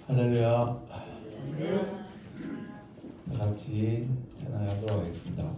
할렐루야. 다 같이 찬양하도록 하겠습니다.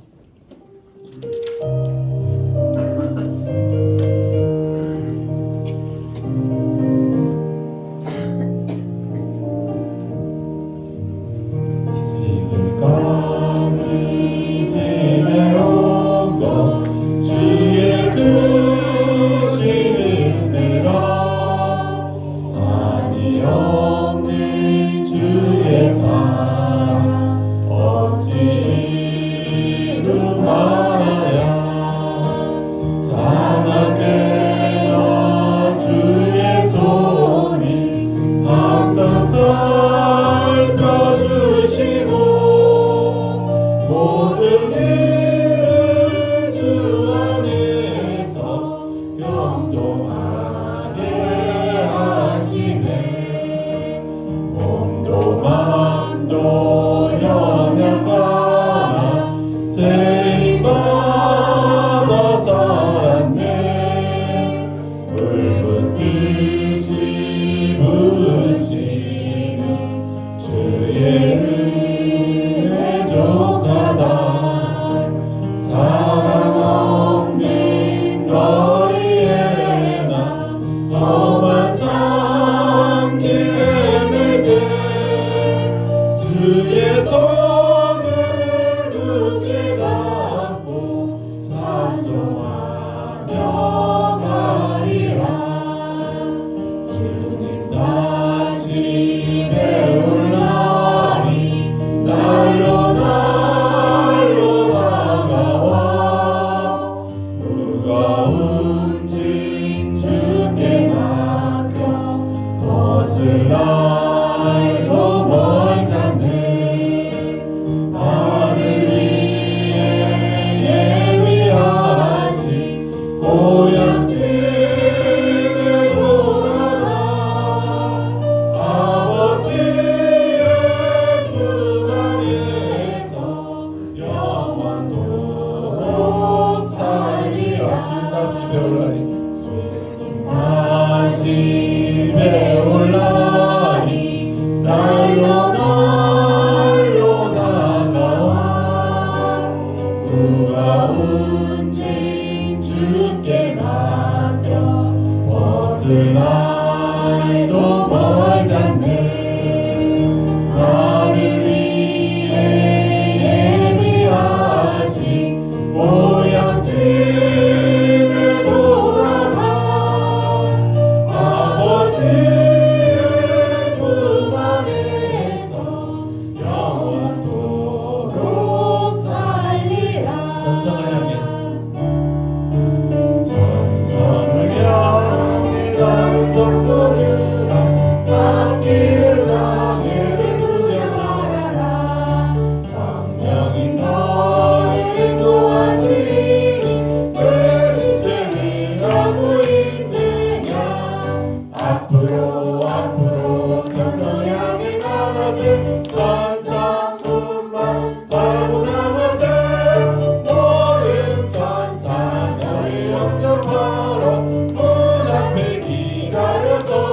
문 앞에 기다려서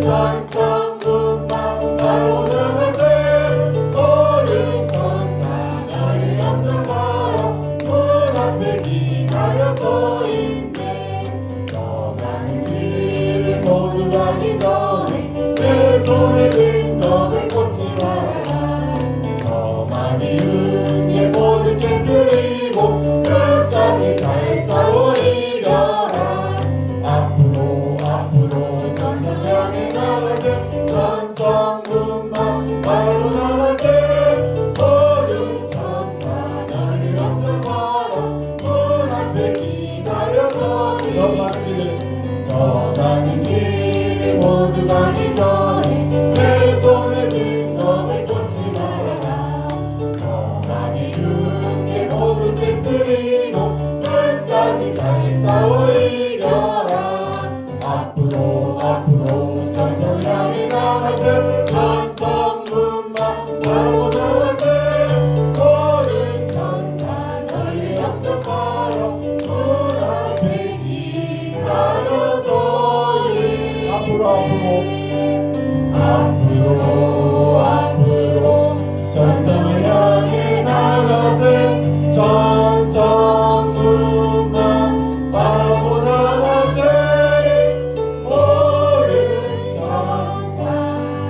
천성군만 바로 나가세 모든 천사 너를 영접하러 문 앞에 기다려 서 있네 너가는 길을 모두 가기 전에 내 손에 든 떡을 꽂지 말아라 저 많이 은혜 모두 깨뜨리고 끝까지 잘 싸워 이겨라 앞으로 전선 향해 나가세 천성군만 바로 나가세 모든 천사 너를 영접하러 문 앞에 기다려 서 있네 너가는 길을 모두 가기 전에 내 손에 든 떡을 꽂지 말아라 저 많이 은혜 모두 깨뜨리고 끝까지 잘 싸워 이겨라 앞으로 전선 향해 나가세 천성군만 바로 나가세 모든 천사 너를 영접하러 문 앞에 기다려 서 있네 앞으로 전선을 향해 나가세 천성군만 바로 나가세 모든 천사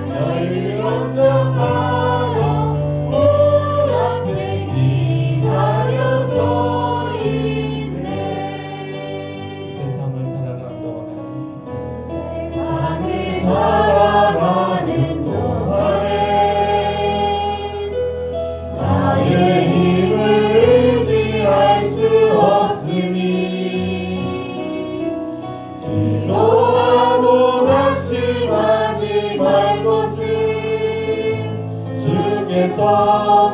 너희를 영접하러 문 앞에 기다려 서 있네 세상을 살아가는 동안에 살아가는 동안에 나의 힘을 의지할 수 없으니 기도하고 낙심하지 말 것은 주께서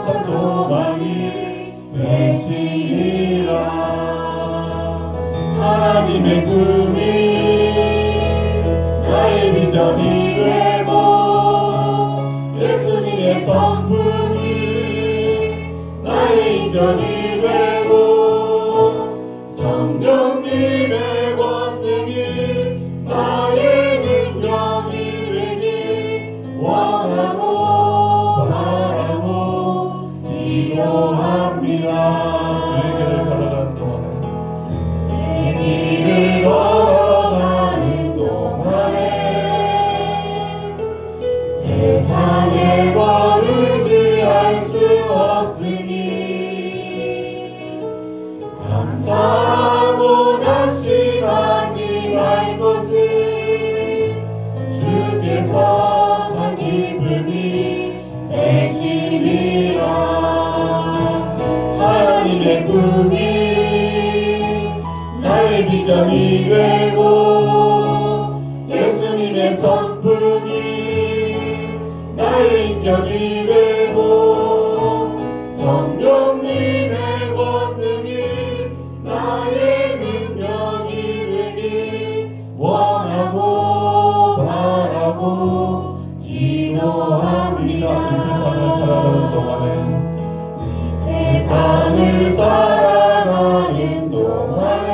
참 소망이 되시리라 하나님의 꿈이 나의 비전이 되고 예수님의 성품이 나의 인격이 되고 성령님의 권능이 나의 능력이 되길 원하고 바라고 기도합니다 주의 길을 걸어가는 동안에 내 길을 걸어가는 동안에 세상에 뭘 의지할 수 없으니 감사하고 낙심하지 말 것은 주께서 참 기쁨이 되시리라 하나님의 꿈이 나의 비전이 되고 예수님의 성품이 나의 인격이 되고 성령님의 권능이 나의 능력이 되길 원하고 바라고 기도합니다 이 세상을 살아가는 동안에 세상을 살아가는 동안에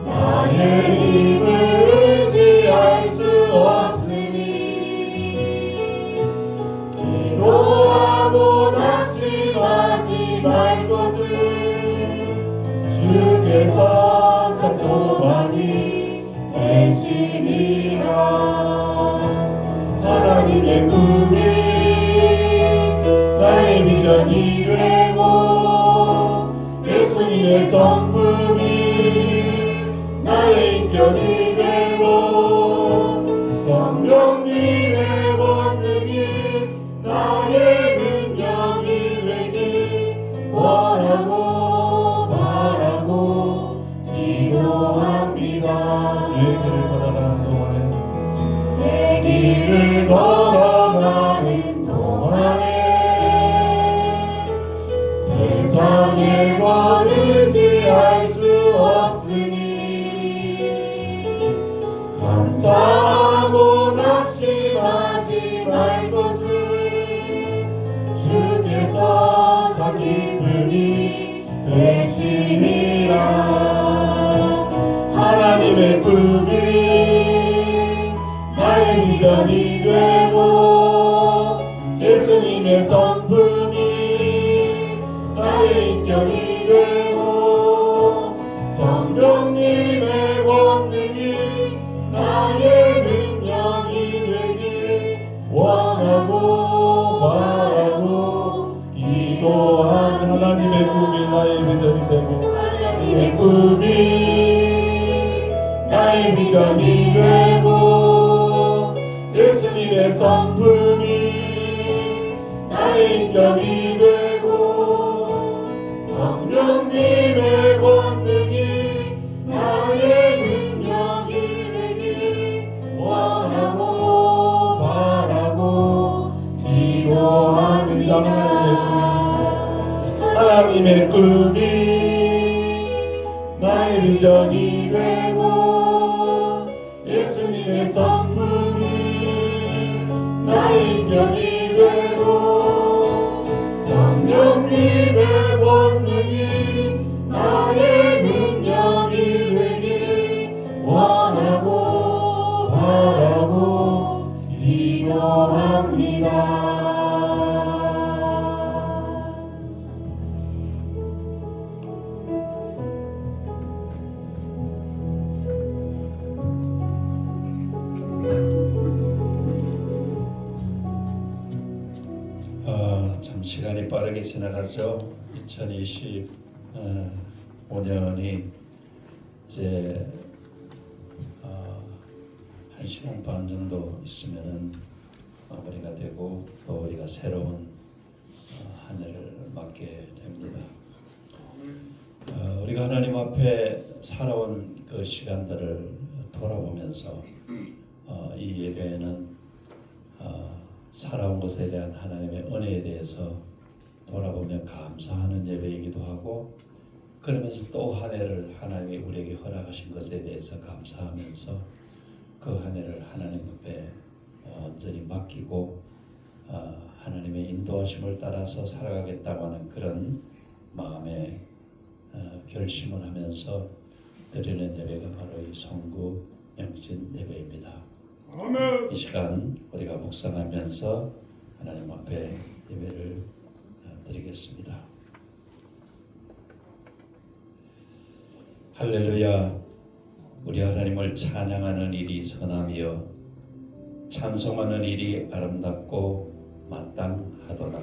나의 힘을 의지할 수 없으니 기도하고 낙심하지 말 것은 주께서 참 소망이 되시리라 하나님의 꿈이 나의 비전이 되고 예수님의 성품이 나의 인격이 되고 성령님의 권능이 나의 능력이 되길 원하고 바라고 기도합니다 주의 길을 걸어가는 동안에 내 길을 걸어가는 동안에 세상에 뭘 의지할 수 없으니 감사하고 낙심하지 말 것은 주께서 참 기쁨이 되시리라 하나님의 꿈이 나의 비전이 되고 예수님의 성품이 나의 인격이 되고 성령님의 권능이 나의 능력이 되길 원하고 바라고 기도한 하나님의 꿈이 나의 비전이 되고 하나님의 꿈이 나의 비전이 되고 예수님의 성품이 나의 인격이 되고 성령님의 권능이 나의 능력이 되길 원하고 바라고 기도합니다. 하나님의 꿈이 나의 비전이 되고 예수님의 성품이 나의 인격이 되고 성령님의 권능이 나의 능력이 되길 원하고 바라고 기도합니다. 참 시간이 빠르게 지나가죠. 2025년이 이제 1시간 반 정도 있으면은 마무리가 되고 또 우리가 새로운 한 해를 맞게 됩니다. 우리가 하나님 앞에 살아온 그 시간들을 돌아보면서 이 예배에는 살아온 것에 대한 하나님의 은혜에 대해서 돌아보며 감사하는 예배이기도 하고 그러면서 또 한 해를 하나님이 우리에게 허락하신 것에 대해서 감사하면서 그 한 해를 하나님 앞에 온전히 맡기고 하나님의 인도하심을 따라서 살아가겠다고 하는 그런 마음의 결심을 하면서 드리는 예배가 바로 이 성구 명진 예배입니다. 이 시간 우리가 묵상하면서 하나님 앞에 예배를 드리겠습니다. 할렐루야. 우리 하나님을 찬양하는 일이 선함이요 찬송하는 일이 아름답고 마땅하도다.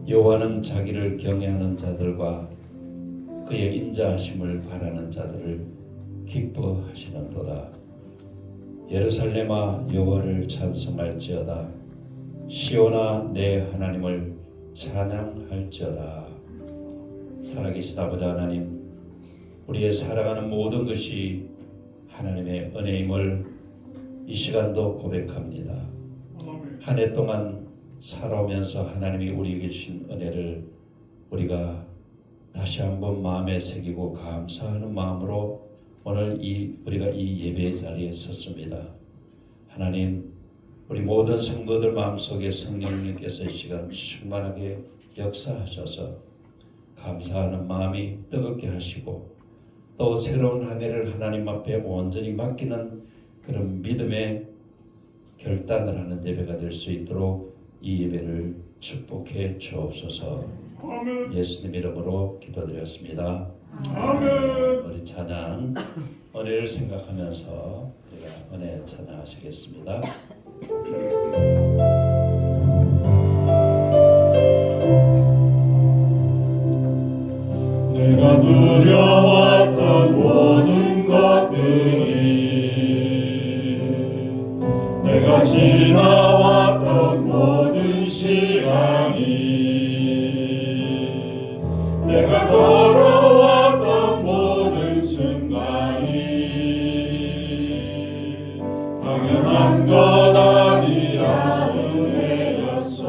여호와는 자기를 경외하는 자들과 그의 인자하심을 바라는 자들을 기뻐하시는도다. 예루살렘아 여호와를 찬송할지어다. 시온아 내 하나님을 찬양할지어다. 살아계신 아버지 하나님, 우리의 살아가는 모든 것이 하나님의 은혜임을 이 시간도 고백합니다. 한 해 동안 살아오면서 하나님이 우리에게 주신 은혜를 우리가 다시 한번 마음에 새기고 감사하는 마음으로 오늘 우리가 이 예배의 자리에 섰습니다. 하나님, 우리 모든 성도들 마음속에 성령님께서 이 시간 충만하게 역사하셔서 감사하는 마음이 뜨겁게 하시고 또 새로운 한 해를 하나님 앞에 온전히 맡기는 그런 믿음의 결단을 하는 예배가 될 수 있도록 이 예배를 축복해 주옵소서. 아멘. 예수님 이름으로 기도드렸습니다. 아멘. 우리 찬양 은혜를 생각하면서 우리가 은혜 찬양하시겠습니다. 내가 누려왔던 모든 것들이 내가 지나왔던 모든 시간이 내가 걸어왔던 모든 순간이 당연한 것 아니라 은혜였소.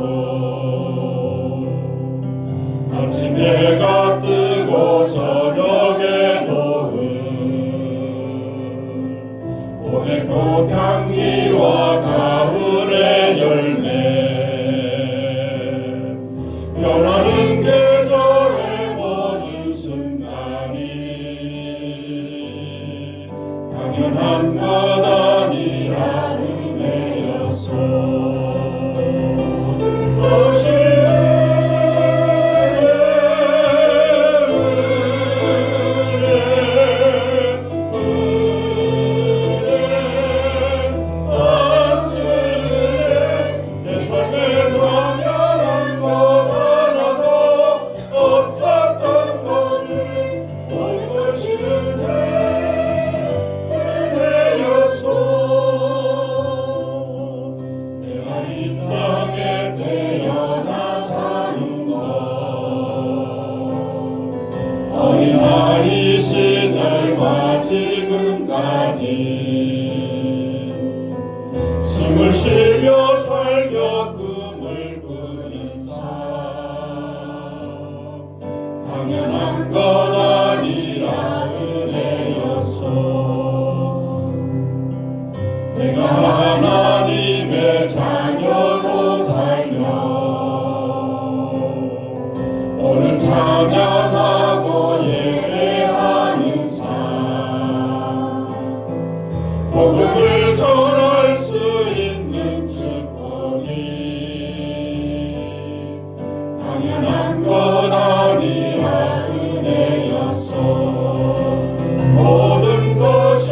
아침 해가 뜨고 저녁에 노을 봄의 꽃향기와 가을의 열매 변하는 계절의 모든 순간이 당연한 것 아니라 숨을 쉬며 살며 꿈을 꾸는 삶 당연한 것 아니라 은혜였소. 내가 하나님의 자녀로 살며 오늘 찬양하고 예배하는 삶 복음을 전할 수 있는 축복이 당연한 것 아니라 은혜였소. 모든 것이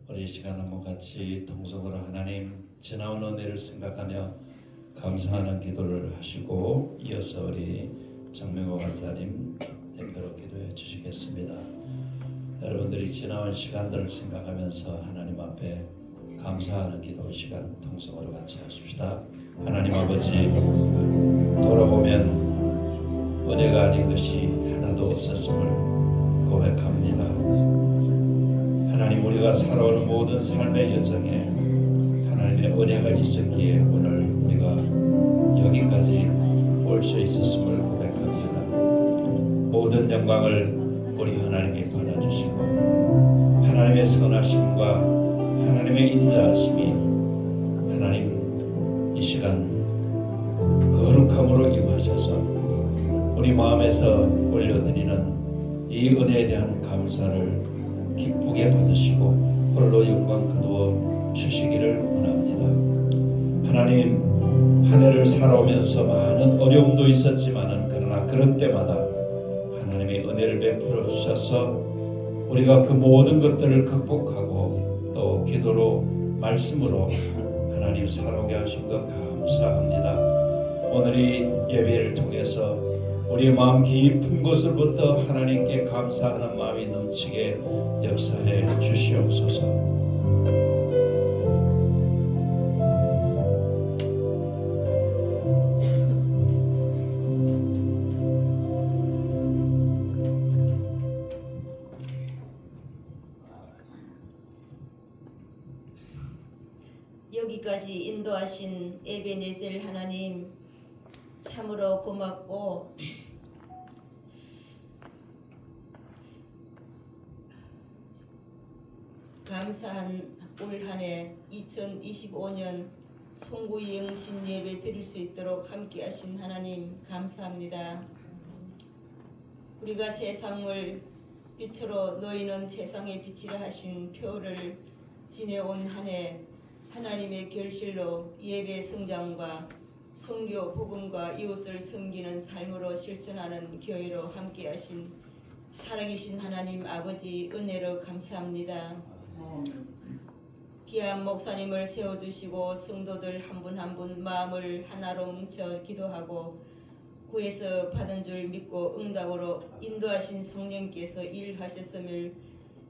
우리 이 시간 한번 같이 통성으로 하나님 지나온 은혜를 생각하며 감사하는 기도를 하시고 이어서 우리 정명호 간사님 대표로 기도해 주시겠습니다. 여러분들이 지나온 시간들을 생각하면서 하나님 앞에 감사하는 기도 시간 통성으로 같이 하십시다. 하나님 아버지, 돌아보면 은혜가 아닌 것이 하나도 없었음을 고백합니다. 하나님, 우리가 살아오는 모든 삶의 여정에 하나님의 은혜가 있었기에 오늘 우리가 여기까지 올 수 있었음을 고백합니다. 모든 영광을 우리 하나님께 받아주시고 하나님의 선하심과 하나님의 인자하심이 하나님 이 시간 거룩함으로 임하셔서 우리 마음에서 올려드리는 이 은혜에 대한 감사를 기쁘게 받으시고 홀로 영광 거두어 주시기를 원합니다. 하나님, 한 해를 살아오면서 많은 어려움도 있었지만은 그러나 그런 때마다 하나님의 은혜를 베풀어 주셔서 우리가 그 모든 것들을 극복하고 또 기도로 말씀으로 하나님 살아오게 하신 것 감사합니다. 오늘 이 예배를 통해서 우리의 마음 깊은 곳으로부터 하나님께 감사하는 마음이 넘치게 역사해 주시옵소서. 여기까지 인도하신 에베네셀 하나님 참으로 고맙고 감사한 올 한 해 2025년 송구영신 예배 드릴 수 있도록 함께 하신 하나님 감사합니다. 우리가 세상을 빛으로 너희는 세상의 빛이라 하신 표를 지내온 한 해 하나님의 결실로 예배 성장과 선교 복음과 이웃을 섬기는 삶으로 실천하는 교회로 함께 하신 살아계신 하나님 아버지 은혜로 감사합니다. 귀한 목사님을 세워주시고 성도들 한 분 한 분 마음을 하나로 뭉쳐 기도하고 구에서 받은 줄 믿고 응답으로 인도하신 성령께서 일하셨음을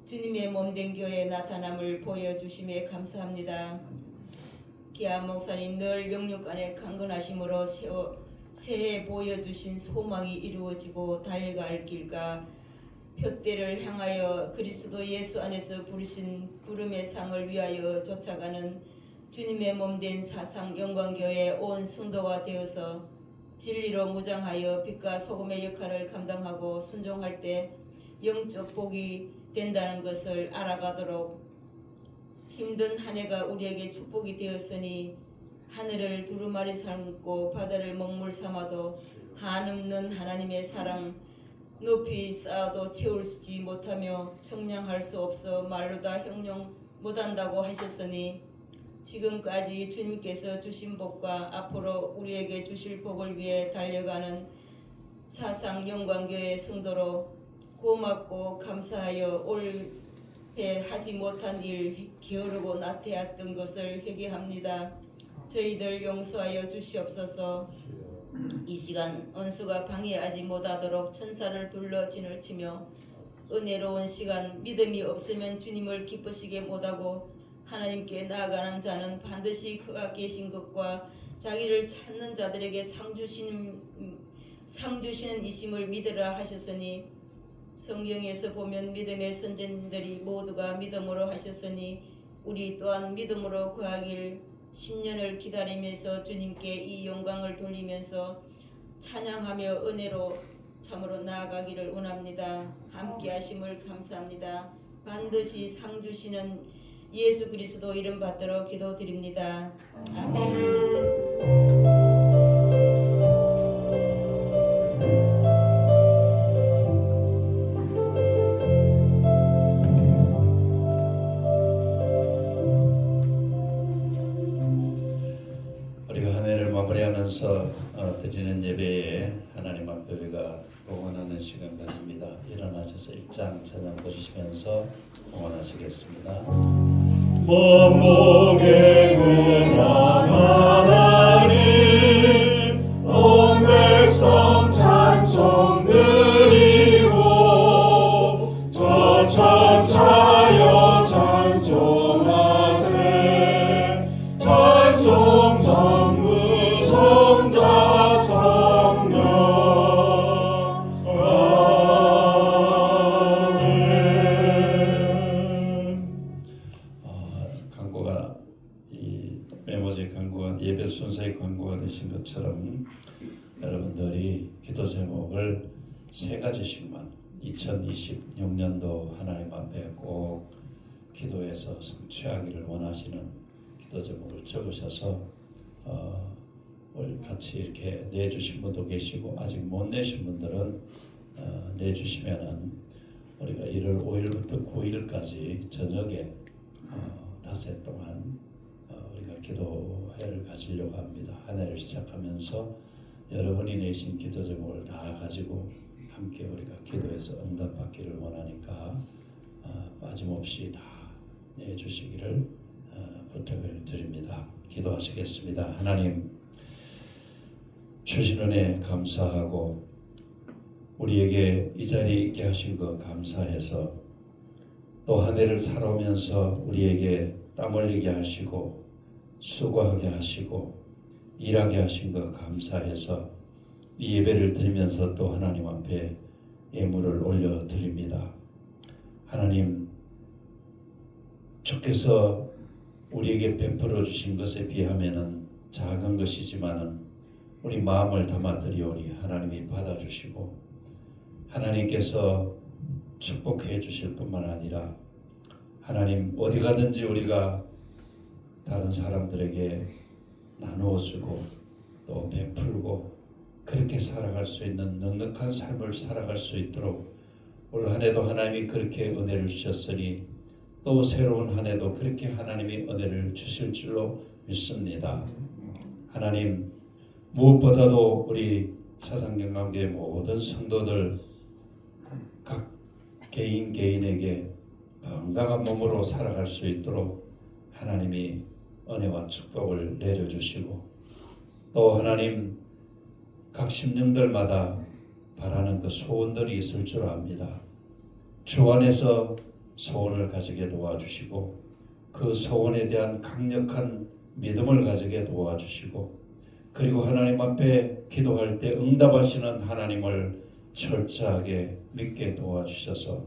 주님의 몸된 교회에 나타남을 보여주심에 감사합니다. 귀한 목사님 늘 영육 안에 강건하심으로 새해 보여주신 소망이 이루어지고 달려갈 길과 표대를 향하여 그리스도 예수 안에서 부르신 부름의 상을 위하여 쫓아가는 주님의 몸된 사상 영광교회 온 성도가 되어서 진리로 무장하여 빛과 소금의 역할을 감당하고 순종할 때 영적 복이 된다는 것을 알아가도록 힘든 한 해가 우리에게 축복이 되었으니 하늘을 두루마리 삼고 바다를 먹물 삼아도 한없는 하나님의 사랑 높이 쌓아도 채울지 못하며 청량할 수 없어 말로 다 형용 못한다고 하셨으니 지금까지 주님께서 주신 복과 앞으로 우리에게 주실 복을 위해 달려가는 사상 영광교회 성도로 고맙고 감사하여 올해 하지 못한 일 게으르고 나태했던 것을 회개합니다. 저희들 용서하여 주시옵소서. 이 시간 원수가 방해하지 못하도록 천사를 둘러 진을 치며 은혜로운 시간 믿음이 없으면 주님을 기쁘시게 못하고 하나님께 나아가는 자는 반드시 그가 계신 것과 자기를 찾는 자들에게 상 주시는 이심을 믿으라 하셨으니 성경에서 보면 믿음의 선생님들이 모두가 믿음으로 하셨으니 우리 또한 믿음으로 구하길 10년을 기다리면서 주님께 이 영광을 돌리면서 찬양하며 은혜로 참으로 나아가기를 원합니다. 함께 하심을 감사합니다. 반드시 상 주시는 예수 그리스도 이름 받들어 기도드립니다. 아멘. 우리가 한 해를 마무리하면서 드리는 예배에 하나님 앞에 우리가 봉헌하는 시간 가집니다. 일어나셔서 1장 찬양 드리시면서 봉헌하시겠습니다. 만복의 은한 하나님 온 백성 찬송 드리고 저천차여 찬송하세 찬송 성부 성자 성령 광고가 이 메모지 광고가 예배 순서의 광고가 되신 것처럼 여러분들이 기도 제목을 세 가지씩만 2026년도 하나님 앞에 꼭 기도해서 성취하기를 원하시는 기도 제목을 적으셔서 같이 이렇게 내주신 분도 계시고 아직 못 내신 분들은 내주시면은 우리가 1월 5일부터 9일까지 저녁에 닷새 동안 우리가 기도회를 가지려고 합니다. 한 해를 시작하면서 여러분이 내신 기도 제목을 다 가지고 함께 우리가 기도해서 응답받기를 원하니까 빠짐없이 다 내주시기를 부탁을 드립니다. 기도하시겠습니다. 하나님 주신 은혜 감사하고 우리에게 이 자리에 있게 하신 것 감사해서 또 한 해를 살아오면서 우리에게 땀 흘리게 하시고 수고하게 하시고 일하게 하신 것 감사해서 이 예배를 드리면서 또 하나님 앞에 예물을 올려드립니다. 하나님 주께서 우리에게 베풀어 주신 것에 비하면은 작은 것이지만은 우리 마음을 담아 드리오니 하나님이 받아주시고 하나님께서 축복해 주실 뿐만 아니라 하나님 어디 가든지 우리가 다른 사람들에게 나누어 주고 또 베풀고 그렇게 살아갈 수 있는 넉넉한 삶을 살아갈 수 있도록 올 한 해도 하나님이 그렇게 은혜를 주셨으니 또 새로운 한 해도 그렇게 하나님이 은혜를 주실 줄로 믿습니다. 하나님 무엇보다도 우리 사상경감교회 모든 성도들 각 개인에게 건강한 몸으로 살아갈 수 있도록 하나님이 은혜와 축복을 내려주시고 또 하나님 각 심령들마다 바라는 그 소원들이 있을 줄 압니다. 주 안에서 소원을 가지게 도와주시고 그 소원에 대한 강력한 믿음을 가지게 도와주시고 그리고 하나님 앞에 기도할 때 응답하시는 하나님을 철저하게 믿게 도와주셔서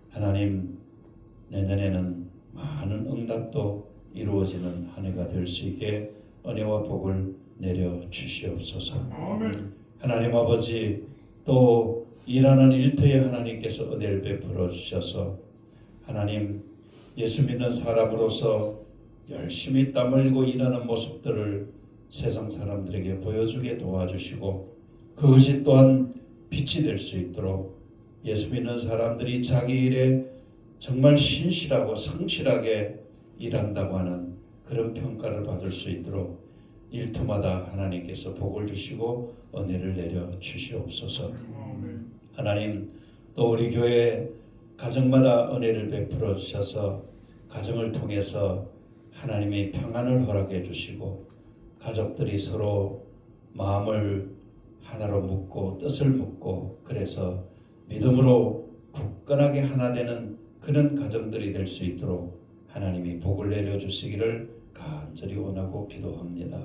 하나님 내년에는 많은 응답도 이루어지는 한 해가 될 수 있게 은혜와 복을 내려 주시옵소서. 하나님 아버지 또 일하는 일터에 하나님께서 은혜를 베풀어 주셔서 하나님 예수 믿는 사람으로서 열심히 땀 흘리고 일하는 모습들을 세상 사람들에게 보여주게 도와주시고 그것이 또한 빛이 될 수 있도록 예수 믿는 사람들이 자기 일에 정말 신실하고 성실하게 일한다고 하는 그런 평가를 받을 수 있도록 일터마다 하나님께서 복을 주시고 은혜를 내려 주시옵소서. 하나님, 또 우리 교회 가정마다 은혜를 베풀어 주셔서 가정을 통해서 하나님의 평안을 허락해 주시고 가족들이 서로 마음을 하나로 묶고 뜻을 묶고 그래서 믿음으로 굳건하게 하나 되는 그런 가정들이 될 수 있도록 하나님이 복을 내려 주시기를 간절히 원하고 기도합니다.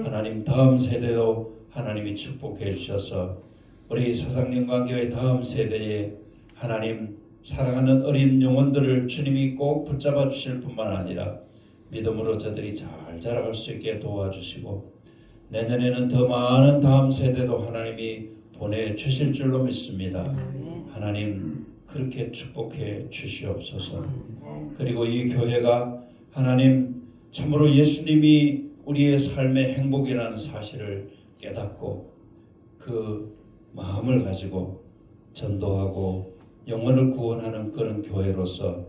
하나님, 다음 세대도 하나님이 축복해 주셔서 우리 사상영광교회 다음 세대에 하나님 사랑하는 어린 영혼들을 주님이 꼭 붙잡아 주실 뿐만 아니라 믿음으로 저들이 잘 자라갈 수 있게 도와주시고 내년에는 더 많은 다음 세대도 하나님이 보내주실 줄로 믿습니다. 하나님, 그렇게 축복해 주시옵소서. 그리고 이 교회가 하나님 참으로 예수님이 우리의 삶의 행복이라는 사실을 깨닫고 그 마음을 가지고 전도하고 영혼을 구원하는 그런 교회로서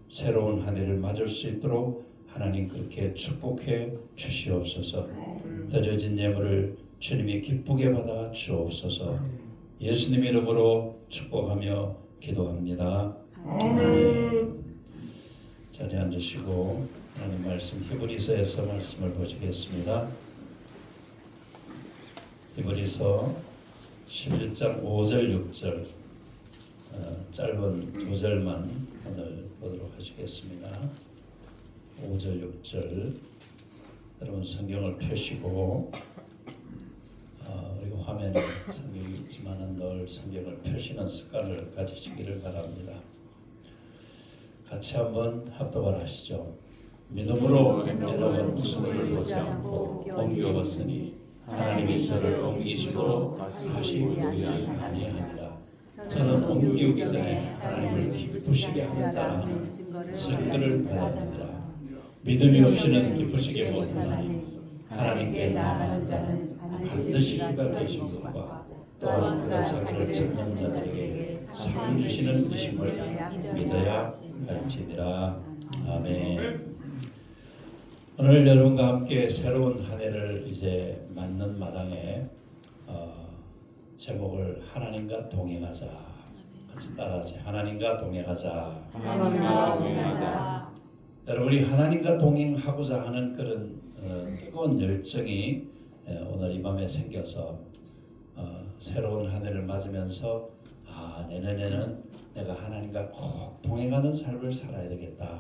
새로운 한 해를 맞을 수 있도록 하나님 그렇게 축복해 주시옵소서. 드려진 예물을 주님이 기쁘게 받아 주옵소서. 예수님 이름으로 축복하며 기도합니다. 아멘. 자리에 앉으시고 하나님 말씀 히브리서에서 말씀을 보시겠습니다. 히브리서 11장 5절 6절 짧은 두 절만 오늘 보도록 하시겠습니다. 5절 6절 여러분 성경을 펴시고 그리고 화면에 성경이 있지만 늘 성경을 펴시는 습관을 가지시기를 바랍니다. 같이 한번 합독을 하시죠. 믿음으로 에녹은 우승을 보지 않고 옮겨왔으니 하나님이 저를 옮기시고 다시 오기 아니하니라. 저는 옮기기 전에 하나님을 기쁘시게 하는 자라는 증거를 받았느니라. 믿음이 없이는 기쁘시게 못하나니 하나님께 나아가는 자는 반드시 그가 되신 것과 또한 그가 자기를 찾는 자들에게 상 주시는 이심을 믿어야 할지니라. 아멘. 오늘 여러분과 함께 새로운 한 해를 이제 맞는 마당에 제목을 하나님과 동행하자. 같이 따라하세요. 하나님과 동행하자. 하나님과 동행하자. 여러분이 하나님과 동행하고자 하는 그런 뜨거운 열정이 오늘 이 밤에 생겨서 새로운 한 해를 맞으면서 내년에는 내가 하나님과 꼭 동행하는 삶을 살아야 되겠다.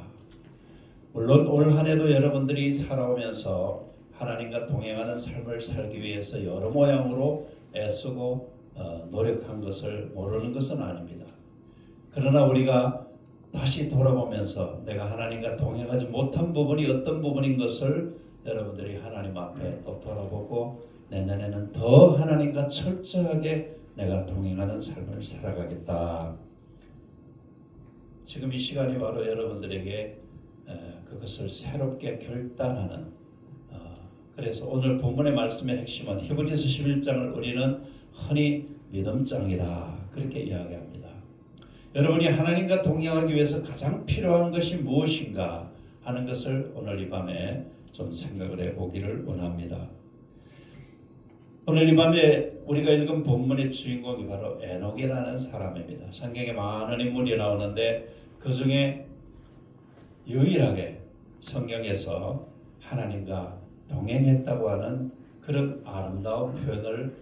물론 올 한 해도 여러분들이 살아오면서 하나님과 동행하는 삶을 살기 위해서 여러 모양으로 애쓰고 노력한 것을 모르는 것은 아닙니다. 그러나 우리가 다시 돌아보면서 내가 하나님과 동행하지 못한 부분이 어떤 부분인 것을 여러분들이 하나님 앞에 또 돌아보고 내년에는 더 하나님과 철저하게 내가 동행하는 삶을 살아가겠다. 지금 이 시간이 바로 여러분들에게 그것을 새롭게 결단하는 그래서 오늘 본문의 말씀의 핵심은 히브리서 11장을 우리는 흔히 믿음장이다 그렇게 이야기합니다. 여러분이 하나님과 동행하기 위해서 가장 필요한 것이 무엇인가 하는 것을 오늘 이 밤에 좀 생각을 해보기를 원합니다. 오늘 이 밤에 우리가 읽은 본문의 주인공이 바로 에녹이라는 사람입니다. 성경에 많은 인물이 나오는데 그 중에 유일하게 성경에서 하나님과 동행했다고 하는 그런 아름다운 표현을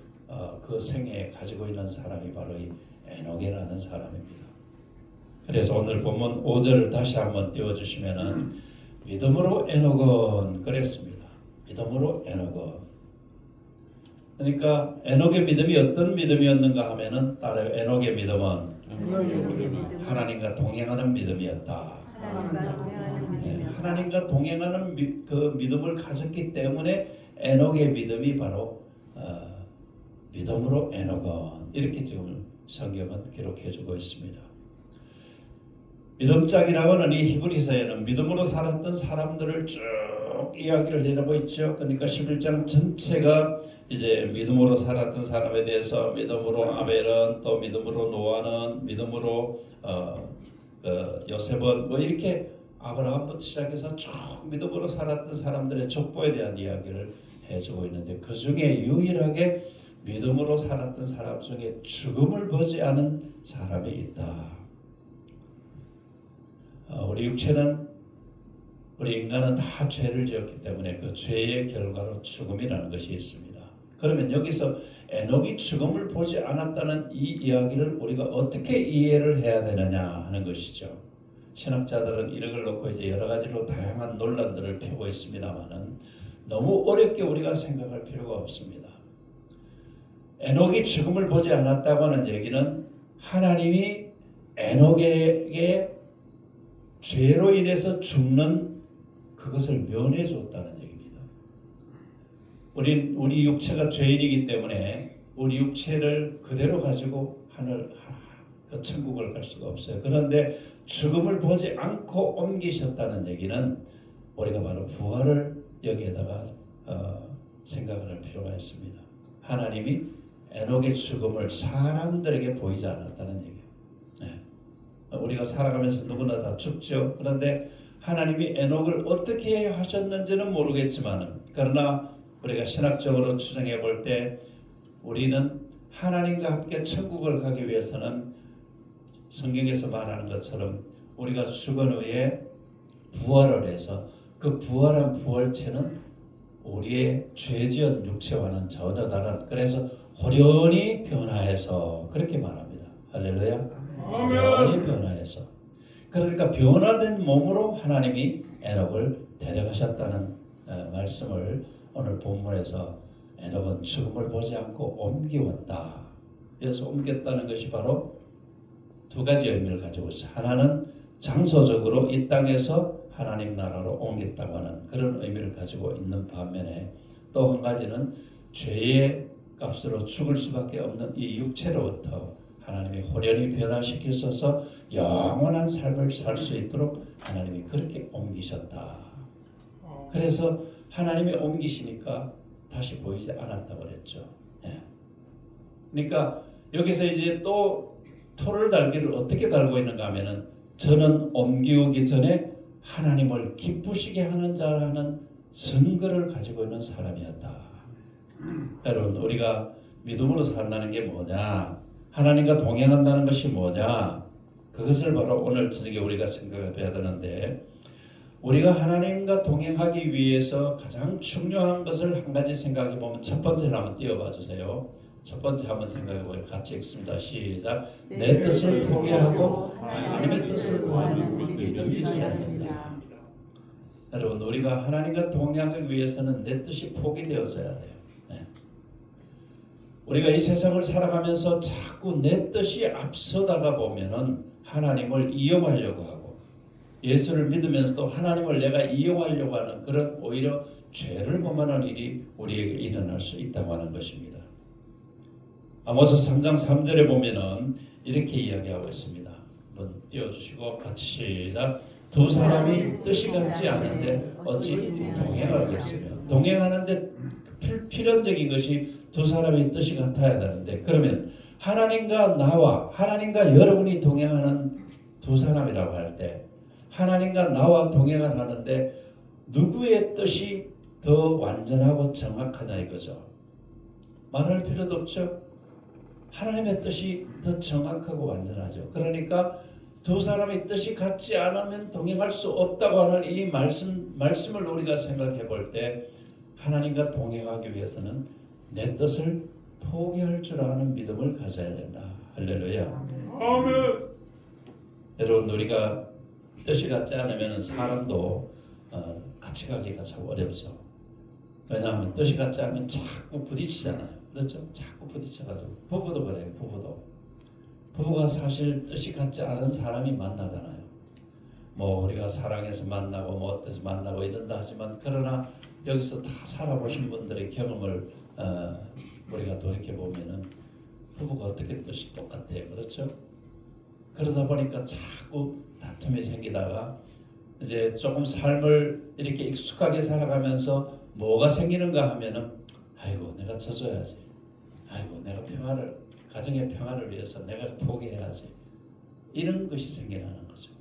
그 생애에 가지고 있는 사람이 바로 이 에녹이라는 사람입니다. 그래서 오늘 본문 5절을 다시 한번 띄워주시면은 믿음으로 에녹은 그랬습니다. 믿음으로 에녹은 그러니까 에녹의 믿음이 어떤 믿음이었는가 하면은 따라요. 에녹의 믿음은 하나님과 동행하는 믿음이었다. 하나님과 동행하는 그 믿음을 가졌기 때문에 에녹의 믿음이 바로 믿음으로 에녹은, 이렇게 지금 성경은 기록해주고 있습니다. 5절을 다시 한번 띄워주시면은 믿음으로 에녹은 그랬습니다. 믿음으로 에녹은 하나님과 동행하는 믿음이었다. 하나님과 동행하는 믿음이 하나님과 동행하는 믿음이 바로 믿음으로 에녹은 이렇게 지금 성경은 기록해주고 있습니다. 믿음장이라고는 이 히브리서에는 믿음으로 살았던 사람들을 쭉 이야기를 해놓고 있죠. 그러니까 11장 전체가 이제 믿음으로 살았던 사람에 대해서 믿음으로 아벨은, 또 믿음으로 노아는, 믿음으로 요셉은, 뭐 이렇게 아브라함부터 시작해서 쭉 믿음으로 살았던 사람들의 족보에 대한 이야기를 해주고 있는데, 그 중에 유일하게 믿음으로 살았던 사람 중에 죽음을 보지 않은 사람이 있다. 우리 육체는, 우리 인간은 다 죄를 지었기 때문에 그 죄의 결과로 죽음이라는 것이 있습니다. 그러면 여기서 에녹이 죽음을 보지 않았다는 이 이야기를 우리가 어떻게 이해를 해야 되느냐 하는 것이죠. 신학자들은 이런 걸 놓고 이제 여러 가지로 다양한 논란들을 펴고 있습니다만은 너무 어렵게 우리가 생각할 필요가 없습니다. 에녹이 죽음을 보지 않았다고 하는 얘기는 하나님이 에녹에게 죄로 인해서 죽는 그것을 면해 줬다는 얘기입니다. 우리 육체가 죄인이기 때문에 우리 육체를 그대로 가지고 그 천국을 갈 수가 없어요. 그런데 죽음을 보지 않고 옮기셨다는 얘기는 우리가 바로 부활을 여기에다가 생각을 할 필요가 있습니다. 하나님이 에녹의 죽음을 사람들에게 보이지 않았다는 얘기예요. 네. 우리가 살아가면서 누구나 다 죽죠. 그런데 하나님이 에녹을 어떻게 하셨는지는 모르겠지만, 그러나 우리가 신학적으로 추정해 볼 때 우리는 하나님과 함께 천국을 가기 위해서는 성경에서 말하는 것처럼 우리가 죽은 후에 부활을 해서 그 부활한 부활체는 우리의 죄지은 육체와는 전혀 다른, 그래서 호련히 변화해서 그렇게 말합니다. 할렐루야. 호련히 변화해서, 그러니까 변화된 몸으로 하나님이 에녹을 데려가셨다는 말씀을 오늘 본문에서 에녹은 죽음을 보지 않고 옮기웠다. 그래서 옮겼다는 것이 바로 두 가지 의미를 가지고 있어요. 하나는 장소적으로 이 땅에서 하나님 나라로 옮겼다고 하는 그런 의미를 가지고 있는 반면에, 또 한 가지는 죄의 값으로 죽을 수밖에 없는 이 육체로부터 하나님이 호련히 변화시키셔서 영원한 삶을 살 수 있도록 하나님이 그렇게 옮기셨다. 그래서 하나님이 옮기시니까 다시 보이지 않았다고 그랬죠. 예. 그러니까 여기서 이제 또 토를 달기를 어떻게 달고 있는가 하면은, 저는 옮기우기 전에 하나님을 기쁘시게 하는 자라는 증거를 가지고 있는 사람이었다. 여러분, 우리가 믿음으로 산다는 게 뭐냐, 하나님과 동행한다는 것이 뭐냐, 그것을 바로 오늘 저녁에 우리가 생각해야 되는데, 우리가 하나님과 동행하기 위해서 가장 중요한 것을 한 가지 생각해 보면, 첫 번째를 한번 띄워봐 주세요. 첫 번째 한번 생각해 보요. 같이 읽습니다. 시작. 내 뜻을 포기하고 하나님의 뜻을 구하는 믿음이 있어야 된다. 여러분, 우리가 하나님과 동행하기 위해서는 내 뜻이 포기되어져야 돼요. 네. 우리가 이 세상을 살아가면서 자꾸 내 뜻이 앞서다가 보면은 하나님을 이용하려고 하고, 예수를 믿으면서도 하나님을 내가 이용하려고 하는 그런 오히려 죄를 범하는 일이 우리에게 일어날 수 있다고 하는 것입니다. 아모스 3장 3절에 보면은 이렇게 이야기하고 있습니다. 한번 띄워주시고 같이 시작. 두 사람이 뜻이 같지 않은데 어찌 동행하겠으며. 동행하는데 필연적인 것이 두 사람의 뜻이 같아야 되는데, 그러면 하나님과 나와, 하나님과 여러분이 동행하는 두 사람이라고 할 때, 하나님과 나와 동행을 하는데 누구의 뜻이 더 완전하고 정확하냐 이거죠. 말할 필요도 없죠. 하나님의 뜻이 더 정확하고 완전하죠. 그러니까 두 사람의 뜻이 같지 않으면 동행할 수 없다고 하는 이 말씀을 우리가 생각해 볼 때, 하나님과 동행하기 위해서는 내 뜻을 포기할 줄 아는 믿음을 가져야 된다. 할렐루야. 아멘. 여러분, 우리가 뜻이 같지 않으면 사람도 같이 가기가 참 어렵죠. 왜냐하면 뜻이 같지 않으면 자꾸 부딪히잖아요. 그렇죠? 자꾸 부딪혀가지고. 부부도 그래요. 부부가 사실 뜻이 같지 않은 사람이 만나잖아요. 뭐 우리가 사랑해서 만나고 뭐 어때서 만나고 이런다 하지만, 그러나 여기서 다 살아보신 분들의 경험을 우리가 돌이켜 보면은 부부가 어떻게 뜻이 똑같아요. 그렇죠? 그러다 보니까 자꾸 다툼이 생기다가 이제 조금 삶을 이렇게 익숙하게 살아가면서 뭐가 생기는가 하면은 아이고 내가 져줘야지, 아이고 내가 가정의 평화를 위해서 내가 포기해야지, 이런 것이 생겨나는 거죠.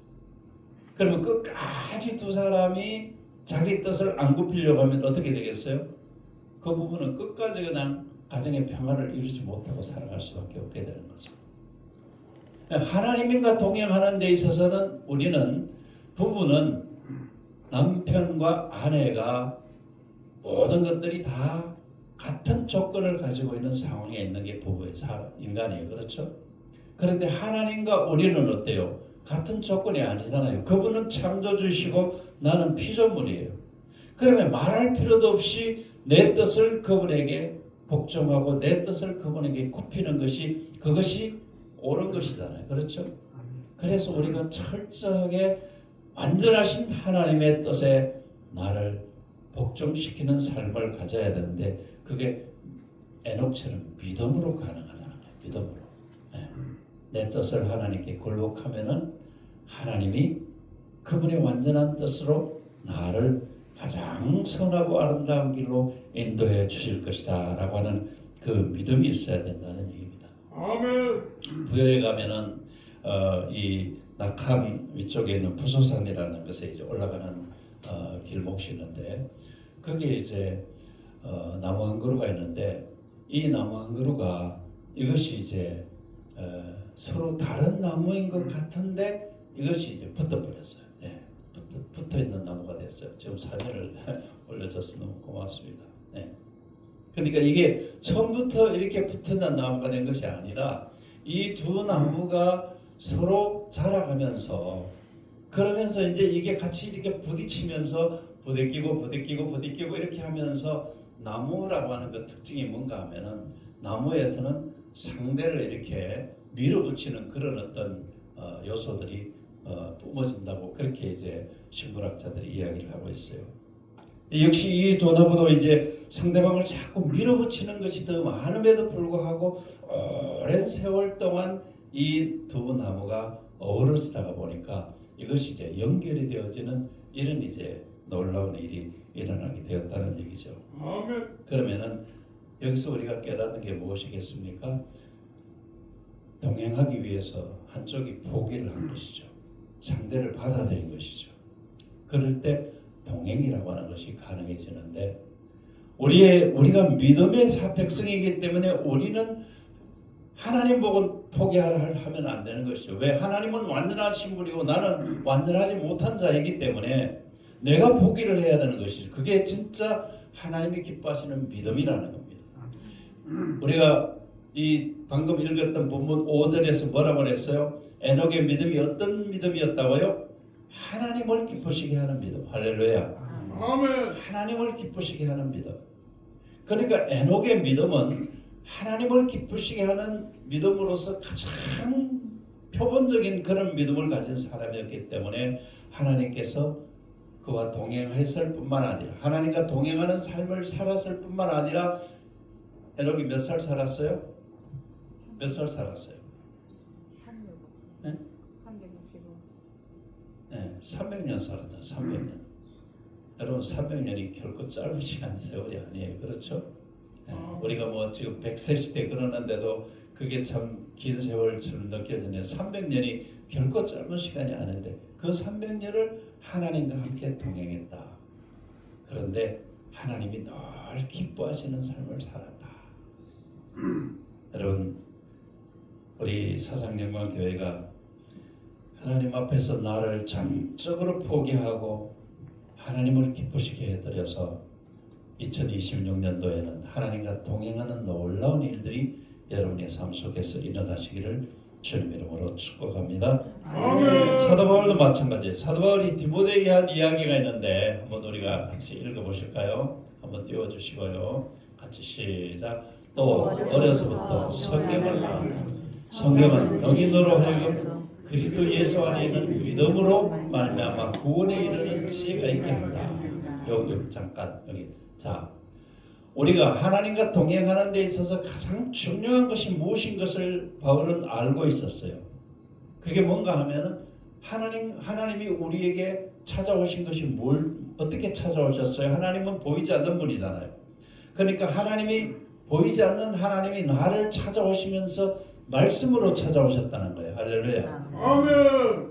그러면 끝까지 두 사람이 자기 뜻을 안 굽히려고 하면 어떻게 되겠어요? 그 부분은 끝까지 그냥 가정의 평화를 이루지 못하고 살아갈 수밖에 없게 되는 거죠. 하나님과 동행하는 데 있어서는 우리는, 부부는 남편과 아내가 모든 것들이 다 같은 조건을 가지고 있는 상황에 있는 게 부부의 인간이에요. 그렇죠? 그런데 하나님과 우리는 어때요? 같은 조건이 아니잖아요. 그분은 창조주시고 나는 피조물이에요. 그러면 말할 필요도 없이 내 뜻을 그분에게 복종하고 내 뜻을 그분에게 굽히는 것이, 그것이 옳은 것이잖아요. 그렇죠? 그래서 우리가 철저하게 완전하신 하나님의 뜻에 나를 복종시키는 삶을 가져야 되는데, 그게 에녹처럼 믿음으로 가능하다는 거예요. 믿음으로. 네. 내 뜻을 하나님께 굴복하면은 하나님이 그분의 완전한 뜻으로 나를 가장 선하고 아름다운 길로 인도해 주실 것이다 라고 하는 그 믿음이 있어야 된다는 얘기입니다. 아멘. 부여에 가면은 이 낙한 위쪽에 있는 부소산이라는 것에 이제 올라가는 길목이 있는데, 거기에 이제 나무 한 그루가 있는데, 이 나무 한 그루가 이것이 이제 서로 다른 나무인 것 같은데 이것이 이제 붙어버렸어요. 네, 붙어 있는 나무가 됐어요. 지금 사진을 올려줘서 너무 고맙습니다. 네. 그러니까 이게 처음부터 이렇게 붙어있는 나무가 된 것이 아니라 이 두 나무가 서로 자라가면서, 그러면서 이제 이게 같이 이렇게 부딪히면서 부딪히고 이렇게 하면서, 나무라고 하는 그 특징이 뭔가 하면은 나무에서는 상대를 이렇게 밀어붙이는 그런 어떤 요소들이 뿜어진다고 그렇게 이제 식물학자들이 이야기를 하고 있어요. 역시 이 두 나무도 이제 상대방을 자꾸 밀어붙이는 것이 더 많음에도 불구하고 오랜 세월 동안 이 두 나무가 어우러지다가 보니까 이것이 이제 연결이 되어지는 이런 이제 놀라운 일이 일어나게 되었다는 얘기죠. 아멘. 그러면은 여기서 우리가 깨닫는 게 무엇이겠습니까? 동행하기 위해서 한쪽이 포기를 한 것이죠. 상대를 받아들인 것이죠. 그럴 때 동행이라고 하는 것이 가능해지는데, 우리가 믿음의 백성이기 때문에 우리는 하나님 보고 포기하라 하면 안 되는 것이죠. 왜? 하나님은 완전하신 분이고 나는 완전하지 못한 자이기 때문에 내가 포기를 해야 되는 것이죠. 그게 진짜 하나님이 기뻐하시는 믿음이라는 겁니다. 우리가 이 방금 읽었던 본문 5절에서 뭐라고 그랬어요? 에녹의 믿음이 어떤 믿음이었다고요? 하나님을 기쁘시게 하는 믿음. 할렐루야. 아멘. 하나님을 기쁘시게 하는 믿음. 그러니까 에녹의 믿음은 하나님을 기쁘시게 하는 믿음으로서 가장 표본적인 그런 믿음을 가진 사람이었기 때문에 하나님께서 그와 동행했을 뿐만 아니라, 하나님과 동행하는 삶을 살았을 뿐만 아니라, 에녹이 몇 살 살았어요? 몇 살 살았어요? 300년 살았죠. 300년. 여러분 300년이 결코 짧은 시간 세월이 아니에요. 그렇죠? 우리가 뭐 지금 100세 시대 그러는데도 그게 참 긴 세월처럼 느껴지네. 300년이 결코 짧은 시간이 아닌데 그 300년을 하나님과 함께 동행했다. 그런데 하나님이 늘 기뻐하시는 삶을 살았다. 여러분, 우리 사상영광교회가 하나님 앞에서 나를 전적으로 포기하고 하나님을 기쁘시게 해드려서 2026년도에는 하나님과 동행하는 놀라운 일들이 여러분의 삶 속에서 일어나시기를 주님 이름으로 축복합니다. 아멘. 사도 바울도 마찬가지예요. 사도 바울이 디모데에게 한 이야기가 있는데 한번 우리가 같이 읽어보실까요? 한번 띄워주시고요. 같이 시작. 또 어려서부터 성경은 너희들로 하여금 그리스도 예수 안에 있는 믿음으로 말미암아 구원에 이르는 지혜가 있게 한다. 여기 잠깐 여기. 자, 우리가 하나님과 동행하는 데 있어서 가장 중요한 것이 무엇인 것을 바울은 알고 있었어요. 그게 뭔가 하면은 하나님이 우리에게 찾아오신 것이 어떻게 찾아오셨어요? 하나님은 보이지 않는 분이잖아요. 그러니까 하나님이 보이지 않는 하나님이 나를 찾아오시면서 말씀으로 찾아오셨다는 거예요. 할렐루야. 아멘.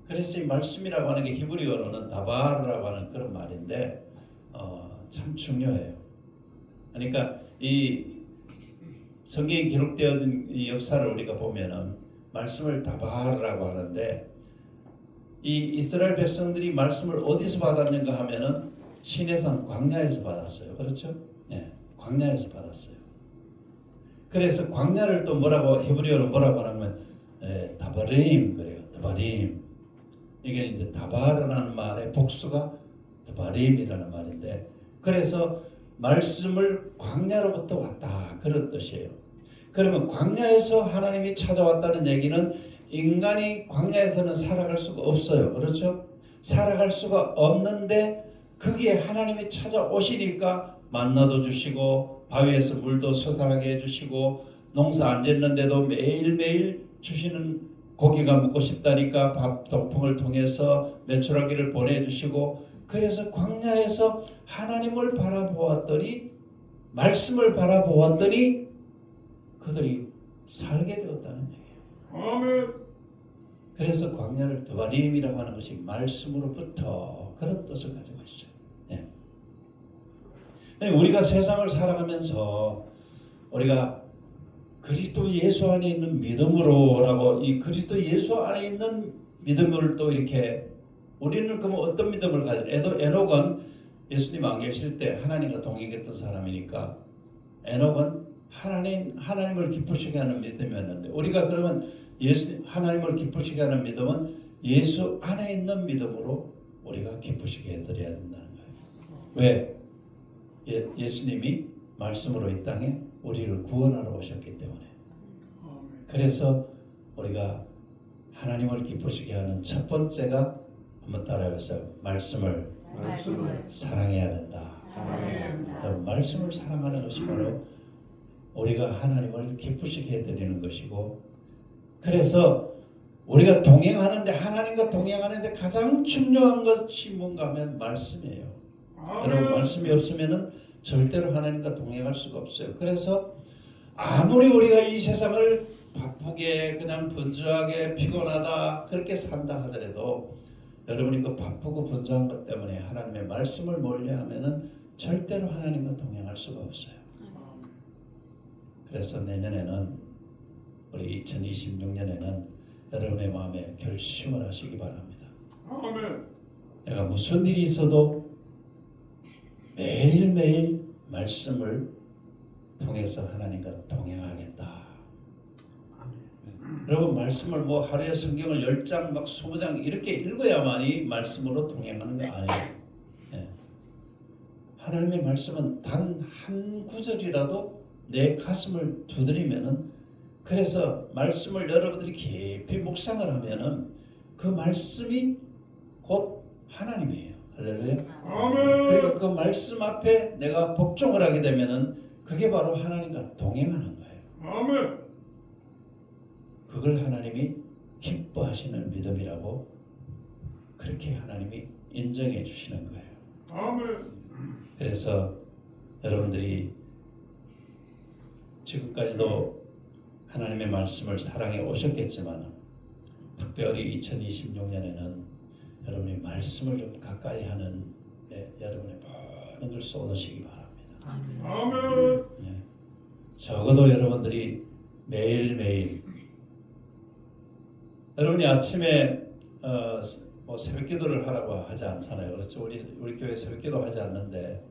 그래서 이 말씀이라고 하는 게 히브리어로는 다바르라고 하는 그런 말인데 참 중요해요. 그러니까 이 성경에 기록되어진 이 역사를 우리가 보면은 말씀을 다바르라고 하는데 이 이스라엘 백성들이 말씀을 어디서 받았는가 하면은 시내산 광야에서 받았어요. 그렇죠? 네, 광야에서 받았어요. 그래서 광야를 또 뭐라고 히브리어로 뭐라고 하냐면 다바림 그래요. 다바림. 이게 이제 다바르라는 말의 복수가 다바림이라는 말인데 그래서 말씀을 광야로부터 왔다 그런 뜻이에요. 그러면 광야에서 하나님이 찾아왔다는 얘기는 인간이 광야에서는 살아갈 수가 없어요. 그렇죠? 살아갈 수가 없는데 거기에 하나님이 찾아오시니까 만나도 주시고 바위에서 물도 솟아나게 해주시고 농사 안 짓는데도 매일매일 주시는 고기가 먹고 싶다니까 밥 동풍을 통해서 메추라기를 보내주시고 그래서 광야에서 하나님을 바라보았더니 말씀을 바라보았더니 그들이 살게 되었다는 얘기예요. 아멘. 그래서 광야를 드바림이라고 하는 것이 말씀으로부터 그런 뜻을 가지고 있어요. 네. 우리가 세상을 살아가면서 우리가 그리스도 예수 안에 있는 믿음으로라고 이 그리스도 예수 안에 있는 믿음을 또 이렇게 우리는 그러면 어떤 믿음을 가져? 에녹은 예수님 안 계실 때 하나님과 동행했던 사람이니까 에녹은 하나님을 기쁘시게 하는 믿음이었는데 우리가 그러면 하나님을 기쁘시게 하는 믿음은 예수 안에 있는 믿음으로 우리가 기쁘시게 해드려야 된다는 거예요. 왜? 예수님이 말씀으로 이 땅에 우리를 구원하러 오셨기 때문에. 그래서 우리가 하나님을 기쁘시게 하는 첫 번째가 한번 따라해보세요. 말씀을 사랑해야 된다. 말씀을 사랑하는 것이 바로 우리가 하나님을 기쁘시게 해드리는 것이고 그래서 우리가 동행하는데 하나님과 동행하는데 가장 중요한 것이 뭔가 하면 말씀이에요. 여러분 말씀이 없으면은 절대로 하나님과 동행할 수가 없어요. 그래서 아무리 우리가 이 세상을 바쁘게 그냥 분주하게 피곤하다 그렇게 산다 하더라도 여러분이 그 바쁘고 분주한 것 때문에 하나님의 말씀을 멀리하면은 절대로 하나님과 동행할 수가 없어요. 그래서 내년에는 우리 2026년에는 여러분의 마음에 결심을 하시기 바랍니다. 아멘. 내가 무슨 일이 있어도 매일매일 말씀을 통해서 하나님과 동행하겠다. 여러분 말씀을 뭐 하루에 성경을 10장 막 20장 이렇게 읽어야만이 말씀으로 동행하는 거 아니에요. 네. 하나님의 말씀은 단 한 구절이라도 내 가슴을 두드리면은 그래서 말씀을 여러분들이 깊이 묵상을 하면은 그 말씀이 곧 하나님이에요. 할렐루야. 아멘. 그리고 그 말씀 앞에 내가 복종을 하게 되면은 그게 바로 하나님과 동행하는 거예요. 아멘. 그걸 하나님이 기뻐하시는 믿음이라고 그렇게 하나님이 인정해 주시는 거예요. 아멘. 그래서 여러분들이 지금까지도 하나님의 말씀을 사랑해 오셨겠지만 특별히 2026년에는 여러분이 말씀을 좀 가까이 하는 여러분의 모든 걸 쏟으시기 바랍니다. 아멘. 네. 적어도 여러분들이 매일매일 여러분이 아침에 뭐 새벽기도를 하라고 하지 않잖아요. 그렇죠? 우리 교회 새벽기도 하지 않는데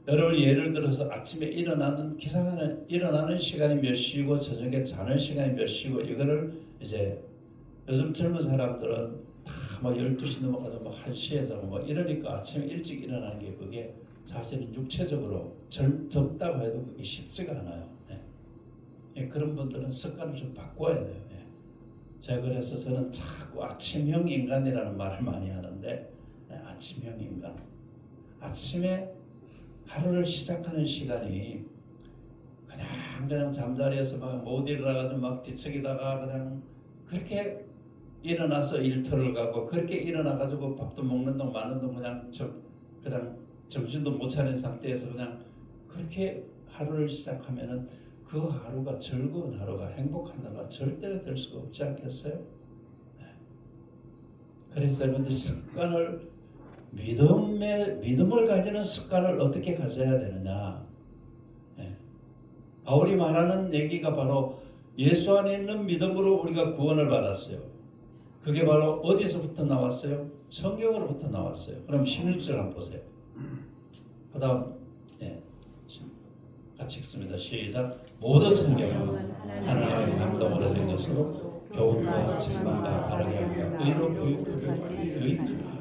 여러분이 예를 들어서 아침에 일어나는 시간이 몇 시고 저녁에 자는 시간이 몇 시고 이거를 이제 요즘 젊은 사람들은 다뭐 12시 넘어가서 뭐 1시에서 뭐 이러니까 아침에 일찍 일어나는 게 그게 사실은 육체적으로 적다고 해도 그게 쉽지가 않아요. 예, 그런 분들은 습관을 좀 바꿔야 돼요. 예. 제가 그래서 저는 자꾸 아침형 인간이라는 말을 많이 하는데 아침형 인간. 아침에 하루를 시작하는 시간이 그냥 잠자리에서 막 못 일어나가지고 막 뒤척이다가 그냥 그렇게 일어나서 일터를 가고 그렇게 일어나 가지고 밥도 먹는 동 마는 동 그냥 정신도 못 차린 상태에서 그냥 그렇게 하루를 시작하면은 그 하루가 즐거운 하루가 행복한 하루가 절대로 될 수가 없지 않겠어요? 그래서 여러분들 습관을 믿음을 가지는 습관을 어떻게 가져야 되느냐? 바울이 말하는 얘기가 바로 예수 안에 있는 믿음으로 우리가 구원을 받았어요. 그게 바로 어디서부터 나왔어요? 성경으로부터 나왔어요. 그럼 16절 한번 보세요. 그 다음 같이 읽습니다. 시작. 모든 성경은 하나님의 감동으로 된 것으로 교훈과 책망과 바르게 하며 의로 교육하게 유익하다.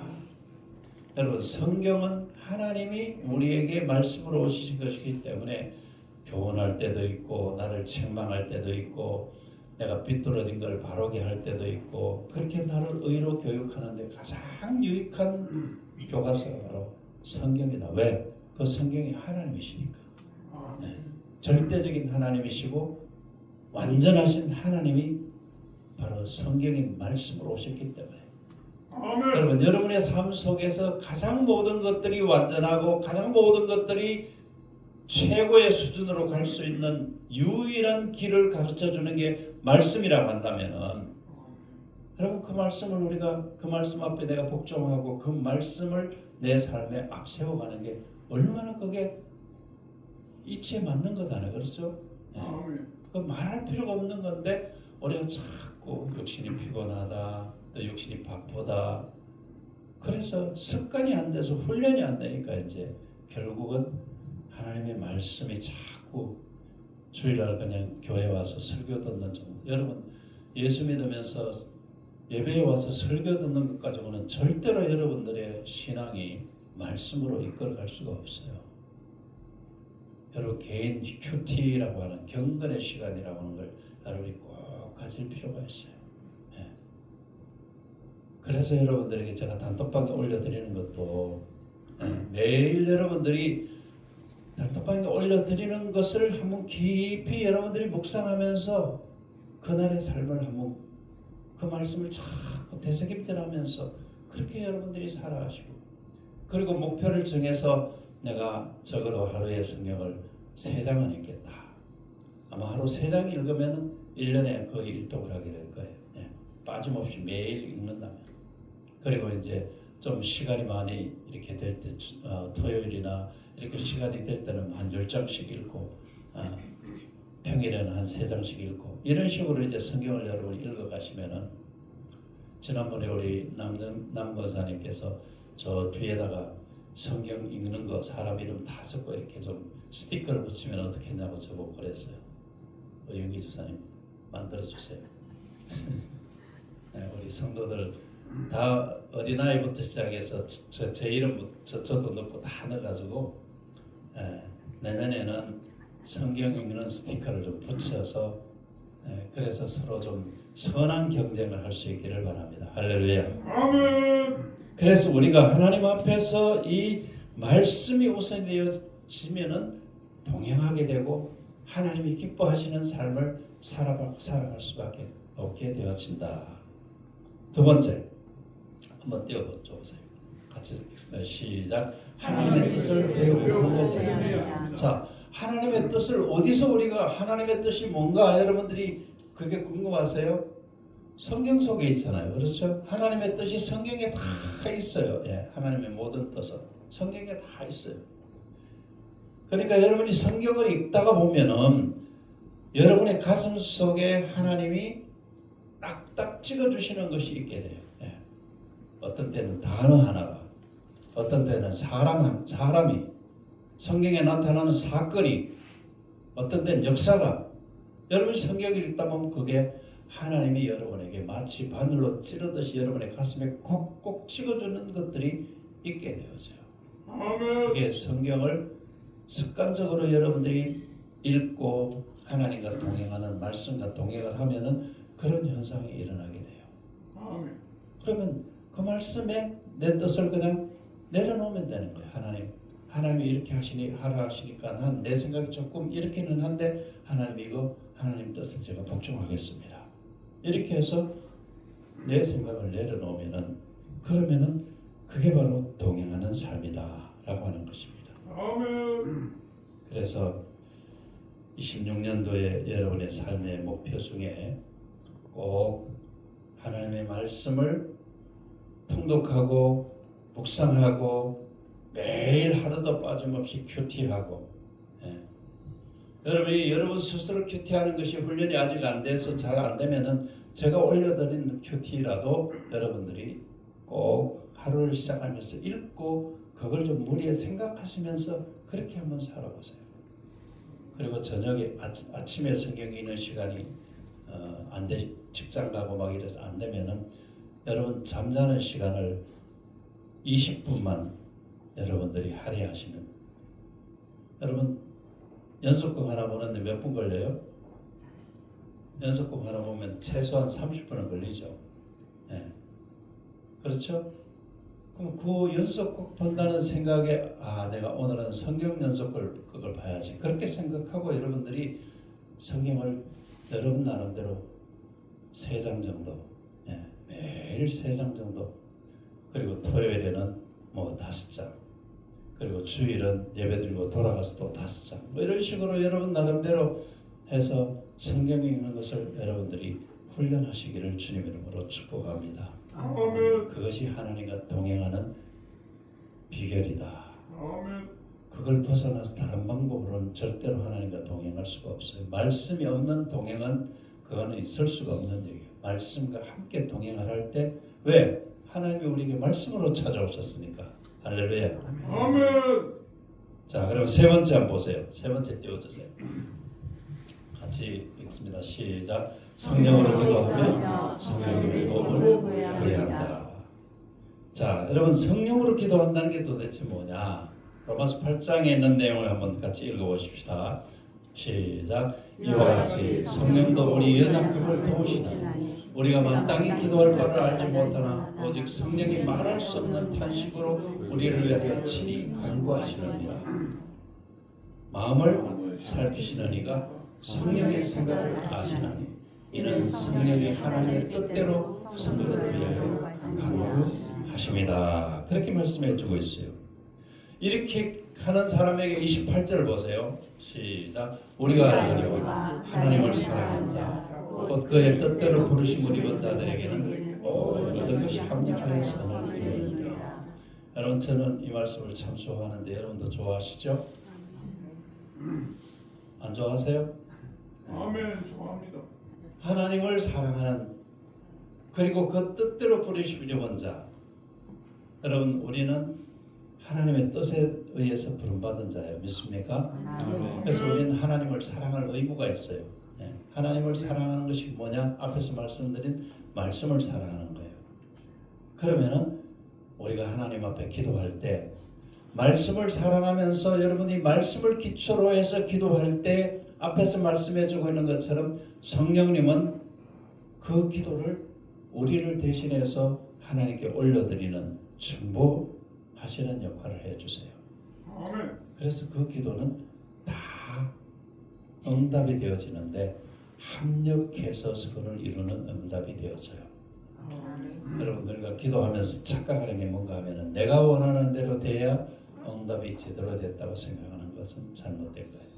여러분 성경은 하나님이 우리에게 말씀으로 오시신 것이기 때문에 교훈할 때도 있고 나를 책망할 때도 있고 내가 비뚤어진 걸 바르게 할 때도 있고 그렇게 나를 의로 교육하는데 가장 유익한 교과서가 바로 성경이다. 왜? 그 성경이 하나님이시니까. 절대적인 하나님이시고 완전하신 하나님이 바로 성경의 말씀으로 오셨기 때문에 여러분 여러분의 삶 속에서 가장 모든 것들이 완전하고 가장 모든 것들이 최고의 수준으로 갈 수 있는 유일한 길을 가르쳐주는 게 말씀이라고 한다면은 여러분 그 말씀을 우리가 그 말씀 앞에 내가 복종하고 그 말씀을 내 삶에 앞세워가는 게 얼마나 그게 이치에 맞는 거잖아요. 그렇죠? 그 말할 필요가 없는 건데 우리가 자꾸 육신이 피곤하다 또 육신이 바쁘다 그래서 습관이 안 돼서 훈련이 안 되니까 이제 결국은 하나님의 말씀이 자꾸 주일날 그냥 교회 와서 설교 듣는 정도. 여러분 예수 믿으면서 예배에 와서 설교 듣는 것 가지고는 절대로 여러분들의 신앙이 말씀으로 이끌어갈 수가 없어요. 여러분 개인 큐티라고 하는 경건의 시간이라고 하는 걸 여러분이 꼭 가질 필요가 있어요. 그래서 여러분들에게 제가 단톡방에 올려드리는 것도 매일 여러분들이 단톡방에 올려드리는 것을 한번 깊이 여러분들이 묵상하면서 그날의 삶을 한번 그 말씀을 자꾸 되새김질하면서 그렇게 여러분들이 살아가시고 그리고 목표를 정해서 내가 적어도 하루에 성경을 3장은 읽겠다. 아마 하루 3장 읽으면 1년에 거의 일독을 하게 될 거예요. 빠짐없이 매일 읽는다면. 그리고 이제 좀 시간이 많이 이렇게 될 때 토요일이나 이렇게 시간이 될 때는 한 10장씩 읽고 평일에는 한 3장씩 읽고 이런 식으로 이제 성경을 여러분이 읽어가시면은 지난번에 우리 남 권사님께서 저 뒤에다가 성경 읽는 거 사람 이름 다 적고 이렇게 좀 스티커를 붙이면 어떻게 했냐고 저보고 그랬어요. 영기 주사님 만들어 주세요. 우리 성도들 다 어린아이부터 시작해서 제 이름부터 저도 넣고 다 넣어가지고 내년에는 성경 읽는 스티커를 좀 붙여서 그래서 서로 좀 선한 경쟁을 할 수 있기를 바랍니다. 할렐루야. 아멘. 그래서 우리가 하나님 앞에서 이 말씀이 우선이 되어지면은 동행하게 되고 하나님이 기뻐하시는 삶을 살아갈 수밖에 없게 되어진다. 두 번째 한번 띄워보세요. 같이 읽습니다. 시작. 하나님의 뜻을 배우고 자, 하나님의 뜻을 어디서 우리가 하나님의 뜻이 뭔가 여러분들이 그게 궁금하세요? 성경 속에 있잖아요. 그렇죠? 하나님의 뜻이 성경에 다 있어요. 하나님의 모든 뜻은 성경에 다 있어요. 그러니까 여러분이 성경을 읽다가 보면은 여러분의 가슴 속에 하나님이 딱딱 찍어주시는 것이 있게 돼요. 어떤 때는 단어 하나가, 어떤 때는 사람이, 성경에 나타나는 사건이, 어떤 때는 역사가, 여러분이 성경을 읽다 보면 그게 하나님이 여러분에게 마치 바늘로 찌르듯이 여러분의 가슴에 꼭꼭 찍어주는 것들이 있게 되어져요. 그게 성경을 습관적으로 여러분들이 읽고 하나님과 동행하는 말씀과 동행을 하면은 그런 현상이 일어나게 돼요. 그러면 그 말씀에 내 뜻을 그냥 내려놓으면 되는 거예요. 하나님이 이렇게 하라 하시니까 난 내 생각이 조금 이렇게는 한데 하나님 이거 하나님 뜻을 제가 복종하겠습니다. 이렇게 해서 내 생각을 내려놓으면은 그러면은 그게 바로 동행하는 삶이다라고 하는 것입니다. 아멘. 그래서 26년도에 여러분의 삶의 목표 중에 꼭 하나님의 말씀을 통독하고 묵상하고 매일 하루도 빠짐없이 큐티하고, 여러분이 여러분 스스로 큐티하는 것이 훈련이 아직 안 돼서 잘 안 되면은 제가 올려드리는 큐티라도 여러분들이 꼭 하루를 시작하면서 읽고 그걸 좀 무리에 생각하시면서 그렇게 한번 살아보세요. 그리고 저녁에 아침에 성경 읽는 시간이 안 돼, 직장 가고 막 이래서 안 되면은 여러분 잠자는 시간을 20분만 여러분들이 할애하시면, 여러분 연속극 하나 보는데 몇 분 걸려요? 연속극 하나 보면 최소한 30분은 걸리죠. 그렇죠? 그럼 그 연속극 본다는 생각에 내가 오늘은 성경 연속극을 봐야지, 그렇게 생각하고 여러분들이 성경을 여러분 나름대로 3장 정도, 매일 3장 정도, 그리고 토요일에는 뭐 5장, 그리고 주일은 예배드리고 돌아가서 또 5장, 뭐 이런 식으로 여러분 나름대로 해서 성경 읽는 것을 여러분들이 훈련하시기를 주님 이름으로 축복합니다. 아멘. 그것이 하나님과 동행하는 비결이다. 아멘. 그걸 벗어나서 다른 방법으로는 절대로 하나님과 동행할 수가 없어요. 말씀이 없는 동행은 그거는 있을 수가 없는 얘기예요. 말씀과 함께 동행을 할 때, 왜? 하나님이 우리에게 말씀으로 찾아오셨으니까. 할렐루야. 아멘. 자, 그럼 세 번째 한번 보세요. 세 번째 띄워주세요. 같이 읽습니다. 시작. 성령으로 기도하며 성령의 도움을 구해야 한다. 자, 여러분 성령으로 기도한다는 게 도대체 뭐냐? 로마서 8장에 있는 내용을 한번 같이 읽어보십시다. 시작. 이와 같이 성령도 우리 연약함을 도우시나니 우리가 마땅히 기도할 바를 알지 못하나 오직 성령이 말할 수 없는 탄식으로 우리를 위하여 친히 간구하시느니라. 마음을 살피시는 이가 성령의 생각을 아시나니 이는 성령이 하나님의 뜻대로 성도를 위하여 간구하십니다. 그렇게 말씀해 주고 있어요. 이렇게 하는 사람에게 28절을 보세요. 시작. 우리가 알거니와 하나님을 사랑하는 자 곧 그의 뜻대로 부르심을 입은 자들에게는 모든 것이 합력하여 선을 이루느니라. 여러분, 저는 이 말씀을 참 좋아하는데 여러분도 좋아하시죠? 안 좋아하세요? 아멘. 좋아합니다. 하나님을 사랑하는, 그리고 그 뜻대로 부르심을 입은 자. 여러분, 우리는 하나님의 뜻에 의해서 부름받은 자예요. 믿습니까? 그래서 우리는 하나님을 사랑할 의무가 있어요. 하나님을 사랑하는 것이 뭐냐? 앞에서 말씀드린 말씀을 사랑하는 거예요. 그러면은 우리가 하나님 앞에 기도할 때 말씀을 사랑하면서 여러분이 말씀을 기초로 해서 기도할 때 앞에서 말씀해주고 있는 것처럼 성령님은 그 기도를 우리를 대신해서 하나님께 올려드리는 중보하시는 역할을 해주세요. 아멘. 그래서 그 기도는 다 응답이 되어지는데 합력해서 서로를 이루는 응답이 되어져요. 여러분들과 기도하면서 착각하는 게 뭔가 하면은 내가 원하는 대로 돼야 응답이 제대로 됐다고 생각하는 것은 잘못된 거예요.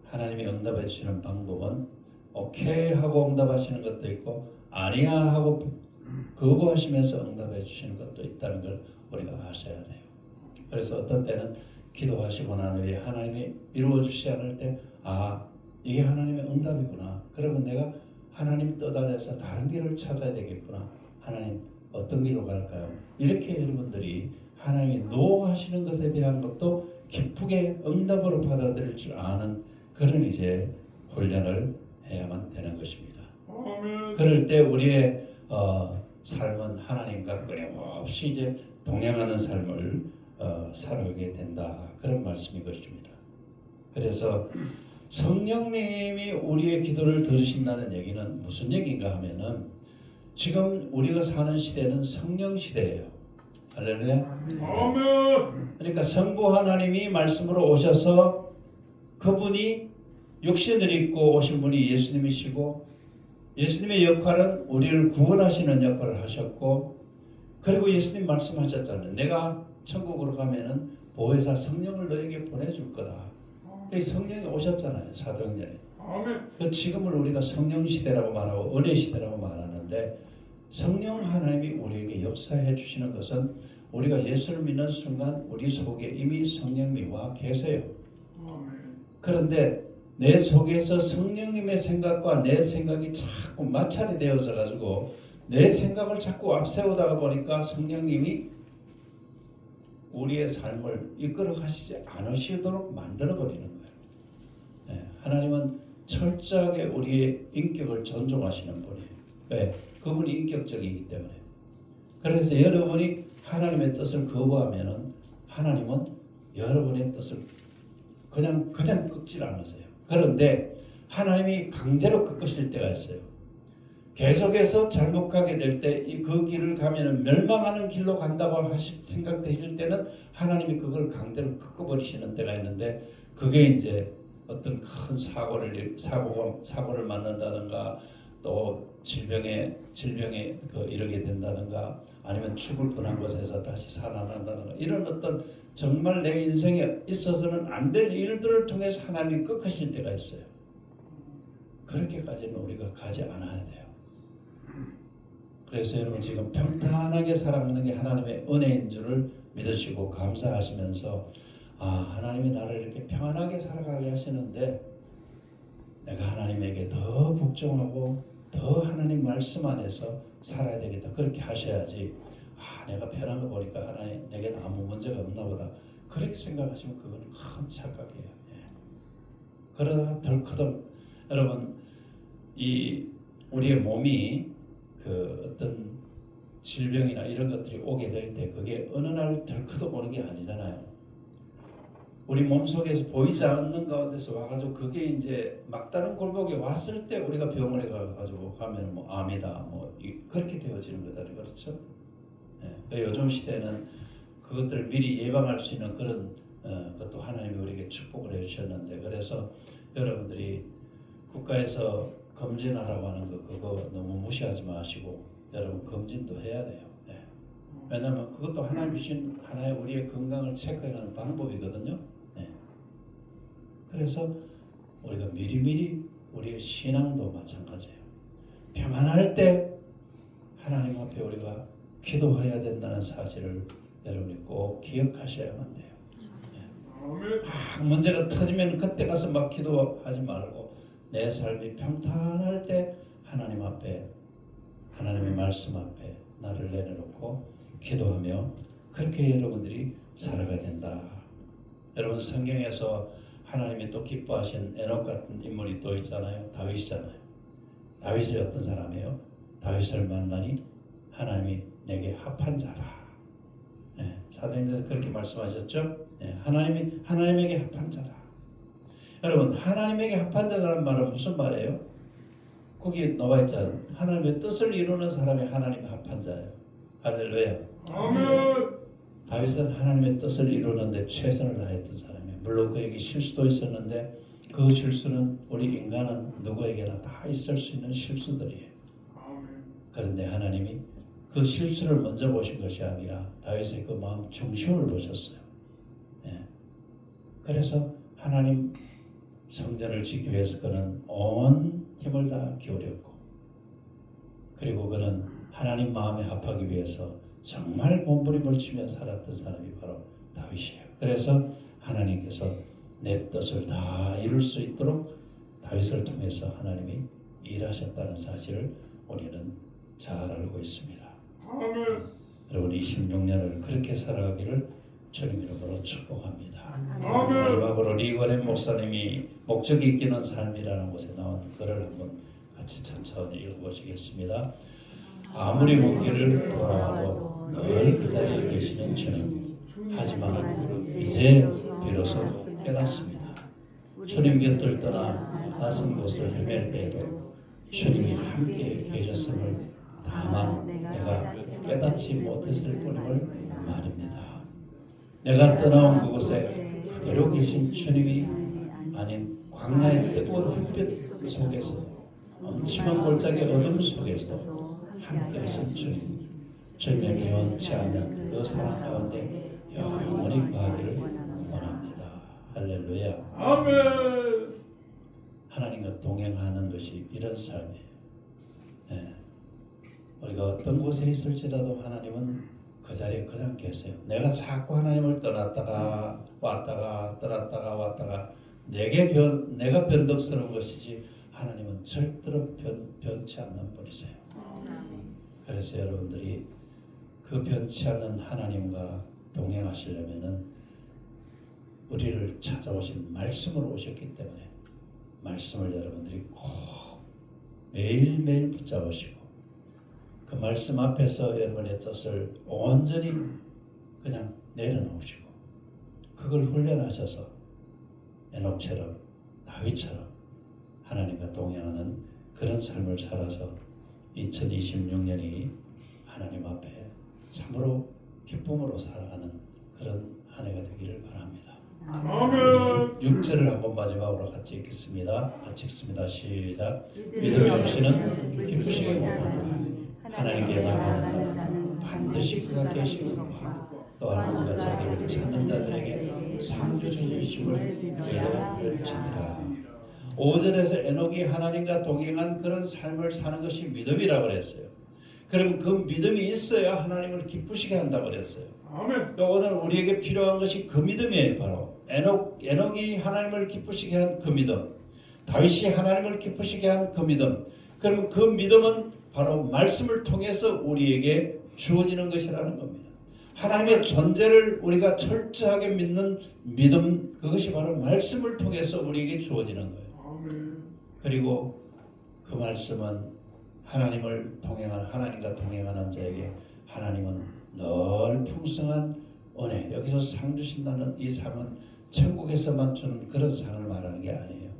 하나님이 응답해 주시는 방법은 오케이 하고 응답하시는 것도 있고 아니야 하고 거부하시면서 응답해 주시는 것도 있다는 걸 우리가 아셔야 돼요. 그래서 어떤 때는 기도하시고 난 후에 하나님이 이루어 주시지 않을 때 이게 하나님의 응답이구나. 그러면 내가 하나님 뜻 안에서 다른 길을 찾아야 되겠구나. 하나님 어떤 길로 갈까요? 이렇게 여러분들이 하나님이 노하시는 것에 대한 것도 기쁘게 응답으로 받아들일 줄 아는 그런 이제 훈련을 해야만 되는 것입니다. 아멘. 그럴 때 우리의 삶은 하나님과 끊임없이 이제 동행하는 삶을 살아가게 된다. 그런 말씀인 것입니다. 그래서 성령님이 우리의 기도를 들으신다는 얘기는 무슨 얘기인가 하면은 지금 우리가 사는 시대는 성령 시대예요. 할렐루야. 아멘. 그러니까 성부 하나님이 말씀으로 오셔서 그분이 육신을 입고 오신 분이 예수님이시고 예수님의 역할은 우리를 구원하시는 역할을 하셨고, 그리고 예수님 말씀하셨잖아요. 내가 천국으로 가면은 보혜사 성령을 너에게 보내줄 거다. 이 성령이 오셨잖아요. 사도행전에. 아멘. 지금을 우리가 성령 시대라고 말하고 은혜 시대라고 말하는데, 성령 하나님이 우리에게 역사해 주시는 것은 우리가 예수를 믿는 순간 우리 속에 이미 성령님이 와 계세요. 아멘. 그런데 내 속에서 성령님의 생각과 내 생각이 자꾸 마찰이 되어져 가지고 내 생각을 자꾸 앞세우다가 보니까 성령님이 우리의 삶을 이끌어 가시지 않으시도록 만들어 버리는 거예요. 네, 하나님은 철저하게 우리의 인격을 존중하시는 분이에요. 왜? 그분이 인격적이기 때문에. 그래서 여러분이 하나님의 뜻을 거부하면은 하나님은 여러분의 뜻을 그냥 꺾질 않으세요. 그런데 하나님이 강제로 꺾으실 때가 있어요. 계속해서 잘못 가게 될 때 그 길을 가면은 멸망하는 길로 간다고 생각되실 때는 하나님이 그걸 강제로 꺾어버리시는 때가 있는데, 그게 이제 어떤 큰 사고를 맞는다든가 또 질병에 이르게 된다든가 아니면 죽을 뻔한 곳에서 다시 살아난다든가 이런 어떤 정말 내 인생에 있어서는 안 될 일들을 통해서 하나님이 꺾으실 때가 있어요. 그렇게까지는 우리가 가지 않아야 돼요. 그래서 여러분 지금 평탄하게 살아가는 게 하나님의 은혜인 줄을 믿으시고 감사하시면서, 하나님이 나를 이렇게 평안하게 살아가게 하시는데 내가 하나님에게 더 복종하고 더 하나님 말씀 안에서 살아야 되겠다. 그렇게 하셔야지, 내가 편한 거 보니까 하나님 내게는 아무 문제가 없나 보다. 그렇게 생각하시면 그건 큰 착각이에요. 그러다가 덜커덩 여러분 우리의 몸이 그 어떤 질병이나 이런 것들이 오게 될 때 그게 어느 날 덜커덩 오는 게 아니잖아요. 우리 몸속에서 보이지 않는 가운데서 와가지고 그게 이제 막다른 골목에 왔을 때 우리가 병원에 가가지고 가면 뭐 암이다 그렇게 되어지는 거잖아요. 그렇죠? 요즘 시대는 그것들을 미리 예방할 수 있는 그런 것도 하나님이 우리에게 축복을 해주셨는데, 그래서 여러분들이 국가에서 검진하라고 하는 거 그거 너무 무시하지 마시고 여러분 검진도 해야 돼요. 왜냐하면 그것도 하나님 주신 하나의 우리의 건강을 체크하는 방법이거든요. 그래서 우리가 미리미리 우리의 신앙도 마찬가지예요. 평안할 때 하나님 앞에 우리가 기도해야 된다는 사실을 여러분이 꼭 기억하셔야만 돼요. 문제가 터지면 그때 가서 막 기도하지 말고 내 삶이 평탄할 때 하나님 앞에 하나님의 말씀 앞에 나를 내려놓고 기도하며 그렇게 여러분들이 살아가야 된다. 여러분 성경에서 하나님이 또 기뻐하신 에녹 같은 인물이 또 있잖아요. 다윗이잖아요. 다윗이 어떤 사람이에요? 다윗을 만나니 하나님이 내게 합한 자라. 사도행전에서 그렇게 말씀하셨죠. 하나님에게 합한 자라. 여러분 하나님에게 합한 자라는 말은 무슨 말이에요? 거기 나와 있잖아요. 하나님의 뜻을 이루는 사람이 하나님의 합한 자예요. 할렐루야. 아멘. 다윗은 하나님의 뜻을 이루는데 최선을 다했던 사람이에요. 물론 그에게 실수도 있었는데 그 실수는 우리 인간은 누구에게나 다 있을 수 있는 실수들이에요. 그런데 하나님이 그 실수를 먼저 보신 것이 아니라 다윗의 그 마음 중심을 보셨어요. 그래서 하나님 성전을 짓기 위해서 그는 온 힘을 다 기울였고, 그리고 그는 하나님 마음에 합하기 위해서 정말 몸부림을 치며 살았던 사람이 바로 다윗이에요. 그래서 하나님께서 내 뜻을 다 이룰 수 있도록 다윗을 통해서 하나님이 일하셨다는 사실을 우리는 잘 알고 있습니다. 아멘. 여러분 26년을 그렇게 살아가기를 주님 이름으로 축복합니다. 아멘. 마지막으로 리거렌 목사님이 목적이 있기는 삶이라는 곳에 나온 글을 한번 같이 천천히 읽어보시겠습니다. 아무리 먼 길을 돌아와도 늘 그 자리에 계시는 주님, 하지만 이제 비로소 깨닫습니다. 주님 곁을 떠나 낯선 곳을 헤맬 때에도 주님이 함께 계셨음을 다만 내가 깨닫지 못했을 뿐임을 말입니다. 내가 떠나온 그곳에 그대로 계신 주님이 아닌 광야의 뜨거운 햇빛 속에서 엄청난 골짜기 어둠 속에서도 함께 하신 주님, 주님의 변치 않는 그 사랑 가운데 영원히 거하기를 원합니다. 할렐루야. 아멘. 하나님과 동행하는 것이 이런 삶이에요. 네. 우리가 어떤 곳에 있을지라도 하나님은 그 자리에 그냥 계세요. 내가 자꾸 하나님을 떠났다가 왔다가 떠났다가 왔다가 내가 변덕스러운 것이지 하나님은 절대로 변치 않는 분이세요. 그래서 여러분들이 그 변치 않는 하나님과 동행하시려면은 우리를 찾아오신 말씀으로 오셨기 때문에 말씀을 여러분들이 꼭 매일매일 붙잡으시고 그 말씀 앞에서 여러분의 뜻을 온전히 그냥 내려놓으시고 그걸 훈련하셔서 에녹처럼 다윗처럼 하나님과 동행하는 그런 삶을 살아서 2026년이 하나님 앞에 참으로 기쁨으로 살아가는 그런 한 해가 되기를 바랍니다. 아멘. 6절을 한번 마지막으로 같이 읽겠습니다. 같이 읽습니다. 시작. 믿음이 없이는 기쁘시고 하나님께 나아가는 자는 반드시 그가 계시고 또한 그가 자기를 찾는 자들에게 상주 주심을 믿어야 5절에서 에녹이 하나님과 동행한 그런 삶을 사는 것이 믿음이라고 그랬어요. 그럼 그 믿음이 있어야 하나님을 기쁘시게 한다고 그랬어요. 아멘. 또 오늘 우리에게 필요한 것이 그 믿음이에요. 바로 에녹이 하나님을 기쁘시게 한 그 믿음, 다윗이 하나님을 기쁘시게 한 그 믿음. 그러면 그 믿음은 바로 말씀을 통해서 우리에게 주어지는 것이라는 겁니다. 하나님의 존재를 우리가 철저하게 믿는 믿음, 그것이 바로 말씀을 통해서 우리에게 주어지는 거예요. 아멘. 그리고 그 말씀은 하나님과 동행하는 자에게 하나님은 늘 풍성한 은혜, 여기서 상 주신다는 이 상은 천국에서만 주는 그런 상을 말하는 게 아니에요.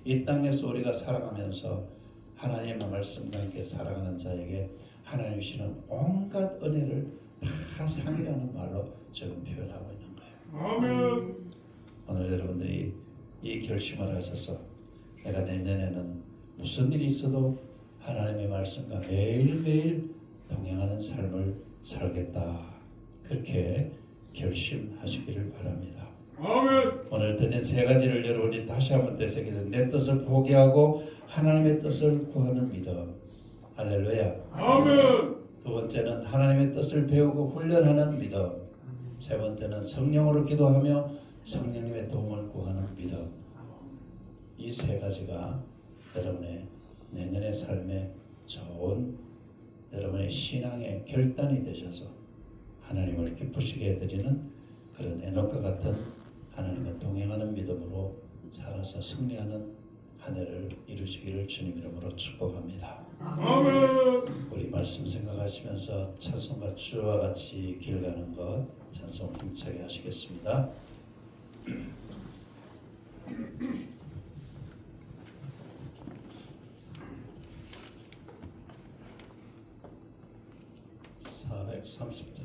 이 땅에서 우리가 살아가면서 하나님의 말씀과 함께 살아가는 자에게 하나님 주시는 온갖 은혜를 다 상이라는 말로 지금 표현하고 있는 거예요. 아멘. 오늘 여러분들이 이 결심을 하셔서 내가 내년에는 무슨 일이 있어도 하나님의 말씀과 매일매일 동행하는 삶을 살겠다. 그렇게 결심하시기를 바랍니다. 아멘. 오늘 드린 세 가지를 여러분이 다시 한번 되새겨서 내 뜻을 포기하고 하나님의 뜻을 구하는 믿음. 할렐루야. 아멘. 두 번째는 하나님의 뜻을 배우고 훈련하는 믿음. 세 번째는 성령으로 기도하며 성령님의 도움을 구하는 믿음. 이 세 가지가 여러분의 내년의 삶에 좋은 여러분의 신앙의 결단이 되셔서 하나님을 기쁘시게 해드리는 그런 에녹과 같은 하나님과 동행하는 믿음으로 살아서 승리하는 한 해를 이루시기를 주님 이름으로 축복합니다. 아멘. 우리 말씀 생각하시면서 찬송과 주와 같이 길 가는 것 찬송 힘차게 하시겠습니다. (430장)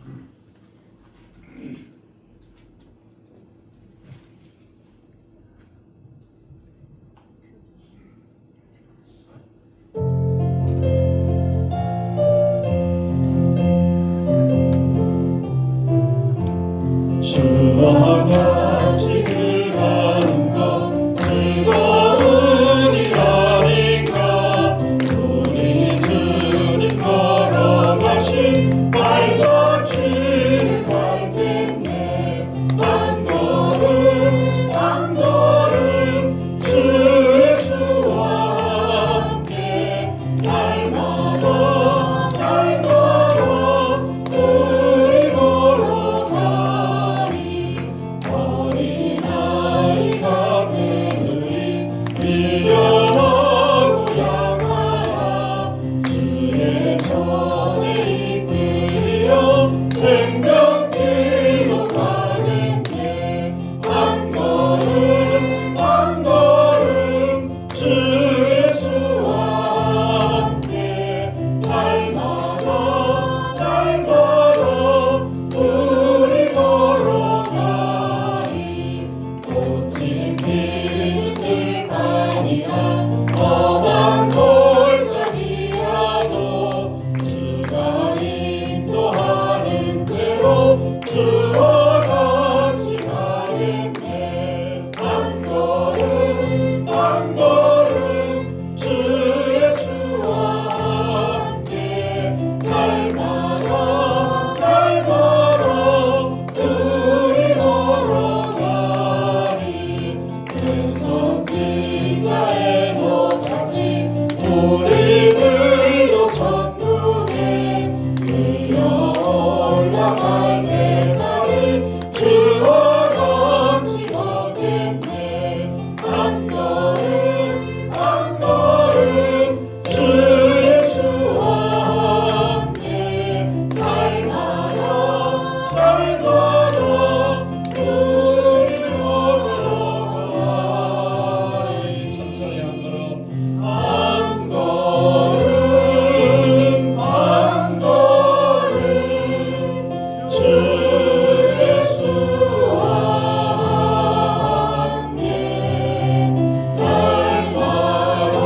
주와 같이 길 가는 것 즐거움이라니까 우리 주님 걸어가신 발자취를 밟겠네 한 걸음 한 걸음 주 예수와 함께 날마다 날마다 우리 걸어가리 어린아이가 되느니 미련하고 양하여 주의 손에 이끌려 생명길로 가는데 한 걸음 한 걸음 주 예수와 함께 날마다 날마다 우리 걸어가리 꽃이 피는 들판이라 험한 돌 선지자의 노같이 우리들도 천국에 들려 올라갈 때까지 주와 같이 걷겠네. 한 걸음 한 걸음 주 예수와 함께 날마다 날마다 우리 걸어가리. 천천히 한 걸음 한 걸음 한 걸음 주 예수와 함께 날마다 우리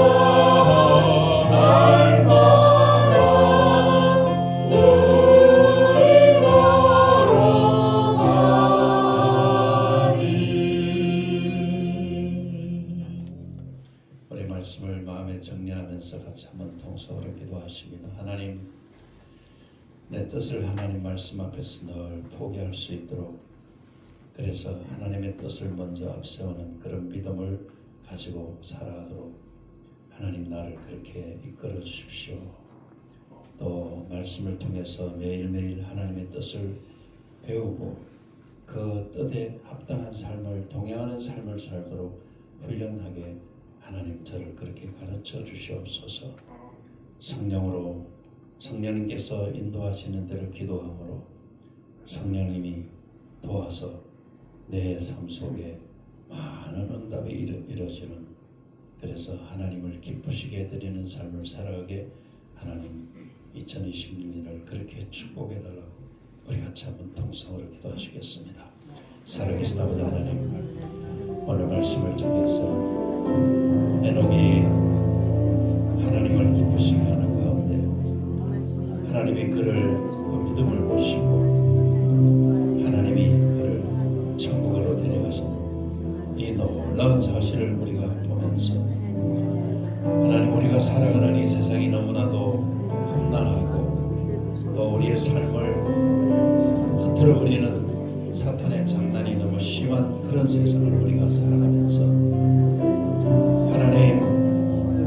걸어가리. 우리 말씀을 마음에 정리하면서 같이 한번 통성으로 기도하십니다. 하나님, 내 뜻을 하나님 말씀 앞에서 늘 포기할 수 있도록, 그래서 하나님의 뜻을 먼저 앞세우는 그런 믿음을 가지고 살아가도록 하나님 나를 그렇게 이끌어 주십시오. 또 말씀을 통해서 매일매일 하나님의 뜻을 배우고 그 뜻에 합당한 삶을 동행하는 삶을 살도록 훈련하게 하나님 저를 그렇게 가르쳐 주시옵소서. 성령으로 성령님께서 인도하시는 대로 기도함으로 성령님이 도와서 내 삶 속에 많은 응답이 이루어지는, 그래서 하나님을 기쁘시게 해드리는 삶을 살아가게 하나님 2026년을 그렇게 축복해 달라고 우리 같이 한번 통성으로 기도하시겠습니다. 살아계신 아버지 하나님, 오늘 말씀을 통해서 에녹이 하나님을 기쁘시게 하는 가운데 하나님이 그를 그 믿음을 보시고 하나님이 그를 천국으로 데려가신 이 놀라운 사실을 우리가 보면서 하나님, 우리가 살아가는 이 세상이 너무나도 험난하고 또 우리의 삶을 흐트러버리는 사탄의 장난이 너무 심한 그런 세상을 우리가 살아가면서 하나님,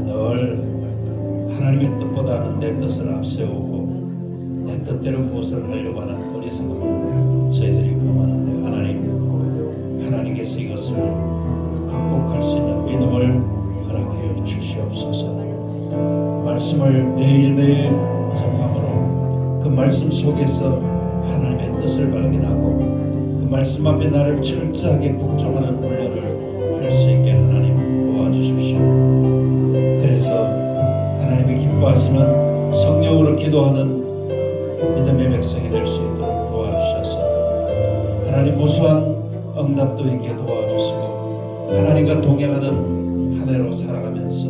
늘 하나님의 뜻보다는 내 뜻을 앞세우고 내 뜻대로 무엇을 하려고 하는 어리석음을 저희들이 범하는데 하나님께서 이것을 극복할 수 있는 믿음을 허락해 주시옵소서. 말씀을 매일매일 접함으로 그 말씀 속에서 하나님의 뜻을 발견하고 그 말씀 앞에 나를 철저하게 복종하는 훈련을 할 수 있게 하나님 도와주십시오. 그래서 하나님이 기뻐하시는 성령으로 기도하는 믿음의 백성이 될 수 있도록 도와주셔서 하나님 무수한 응답도 있게 도와주시고 하나님과 동행하는 한 해로 살아가면서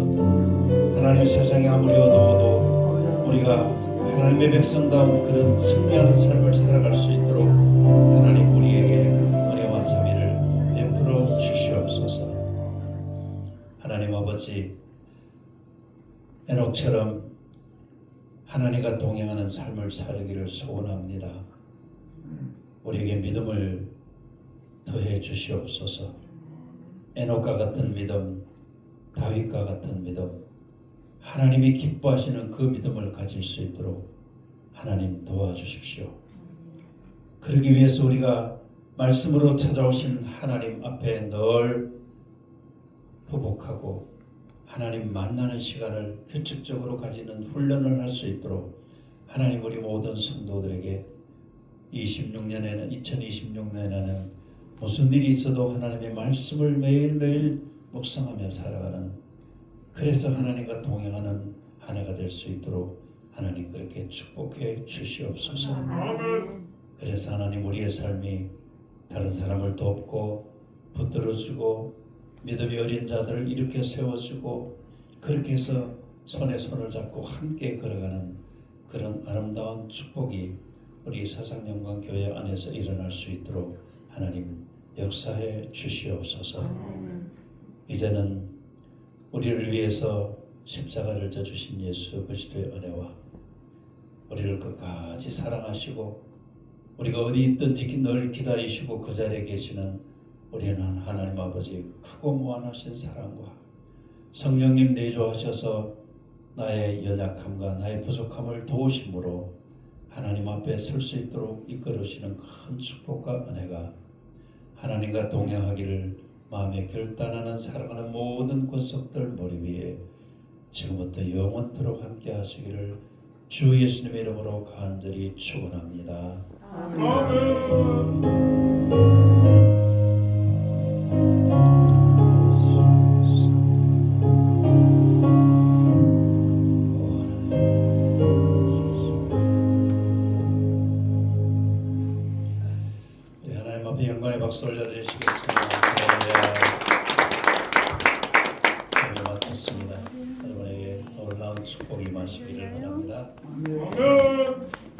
하나님 세상이 아무리 어두워도 우리가 하나님의 백성다운 그런 승리하는 삶을 살아갈 수 있도록 하나님 우리에게 은혜와 자비를 베풀어 주시옵소서. 하나님 아버지, 에녹처럼 하나님과 동행하는 삶을 살기를 소원합니다. 우리에게 믿음을 더해 주시옵소서. 에녹과 같은 믿음, 다윗과 같은 믿음, 하나님이 기뻐하시는 그 믿음을 가질 수 있도록 하나님 도와주십시오. 그러기 위해서 우리가 말씀으로 찾아오신 하나님 앞에 늘 회복하고 하나님 만나는 시간을 규칙적으로 가지는 훈련을 할 수 있도록 하나님 우리 모든 성도들에게 2026년에는 무슨 일이 있어도 하나님의 말씀을 매일매일 묵상하며 살아가는, 그래서 하나님과 동행하는 한 해가 될 수 있도록 하나님 그렇게 축복해 주시옵소서. 그래서 하나님 우리의 삶이 다른 사람을 돕고 붙들어주고 믿음이 어린 자들을 일으켜 세워주고 그렇게 해서 손에 손을 잡고 함께 걸어가는 그런 아름다운 축복이 우리 사상영광교회 안에서 일어날 수 있도록 하나님 역사해 주시옵소서. 이제는 우리를 위해서 십자가를 져주신 예수 그리스도의 은혜와 우리를 끝까지 사랑하시고 우리가 어디 있든지 늘 기다리시고 그 자리에 계시는 우리는 하나님 아버지 크고 무한하신 사랑과 성령님 내주하셔서 나의 연약함과 나의 부족함을 도우심으로 하나님 앞에 설 수 있도록 이끌으시는 큰 축복과 은혜가 하나님과 동행하기를 마음에 결단하는 살아가는 모든 권속들 머리 위에 지금부터 영원토록 함께 하시기를 주 예수님의 이름으로 간절히 축원합니다. 우리 하나님 앞에 영광의 박수 올려드리시겠습니다. 할렐루야. 마쳤습니다. 여러분에게 놀라운 축복이 임하시기를 바랍니다. 아멘.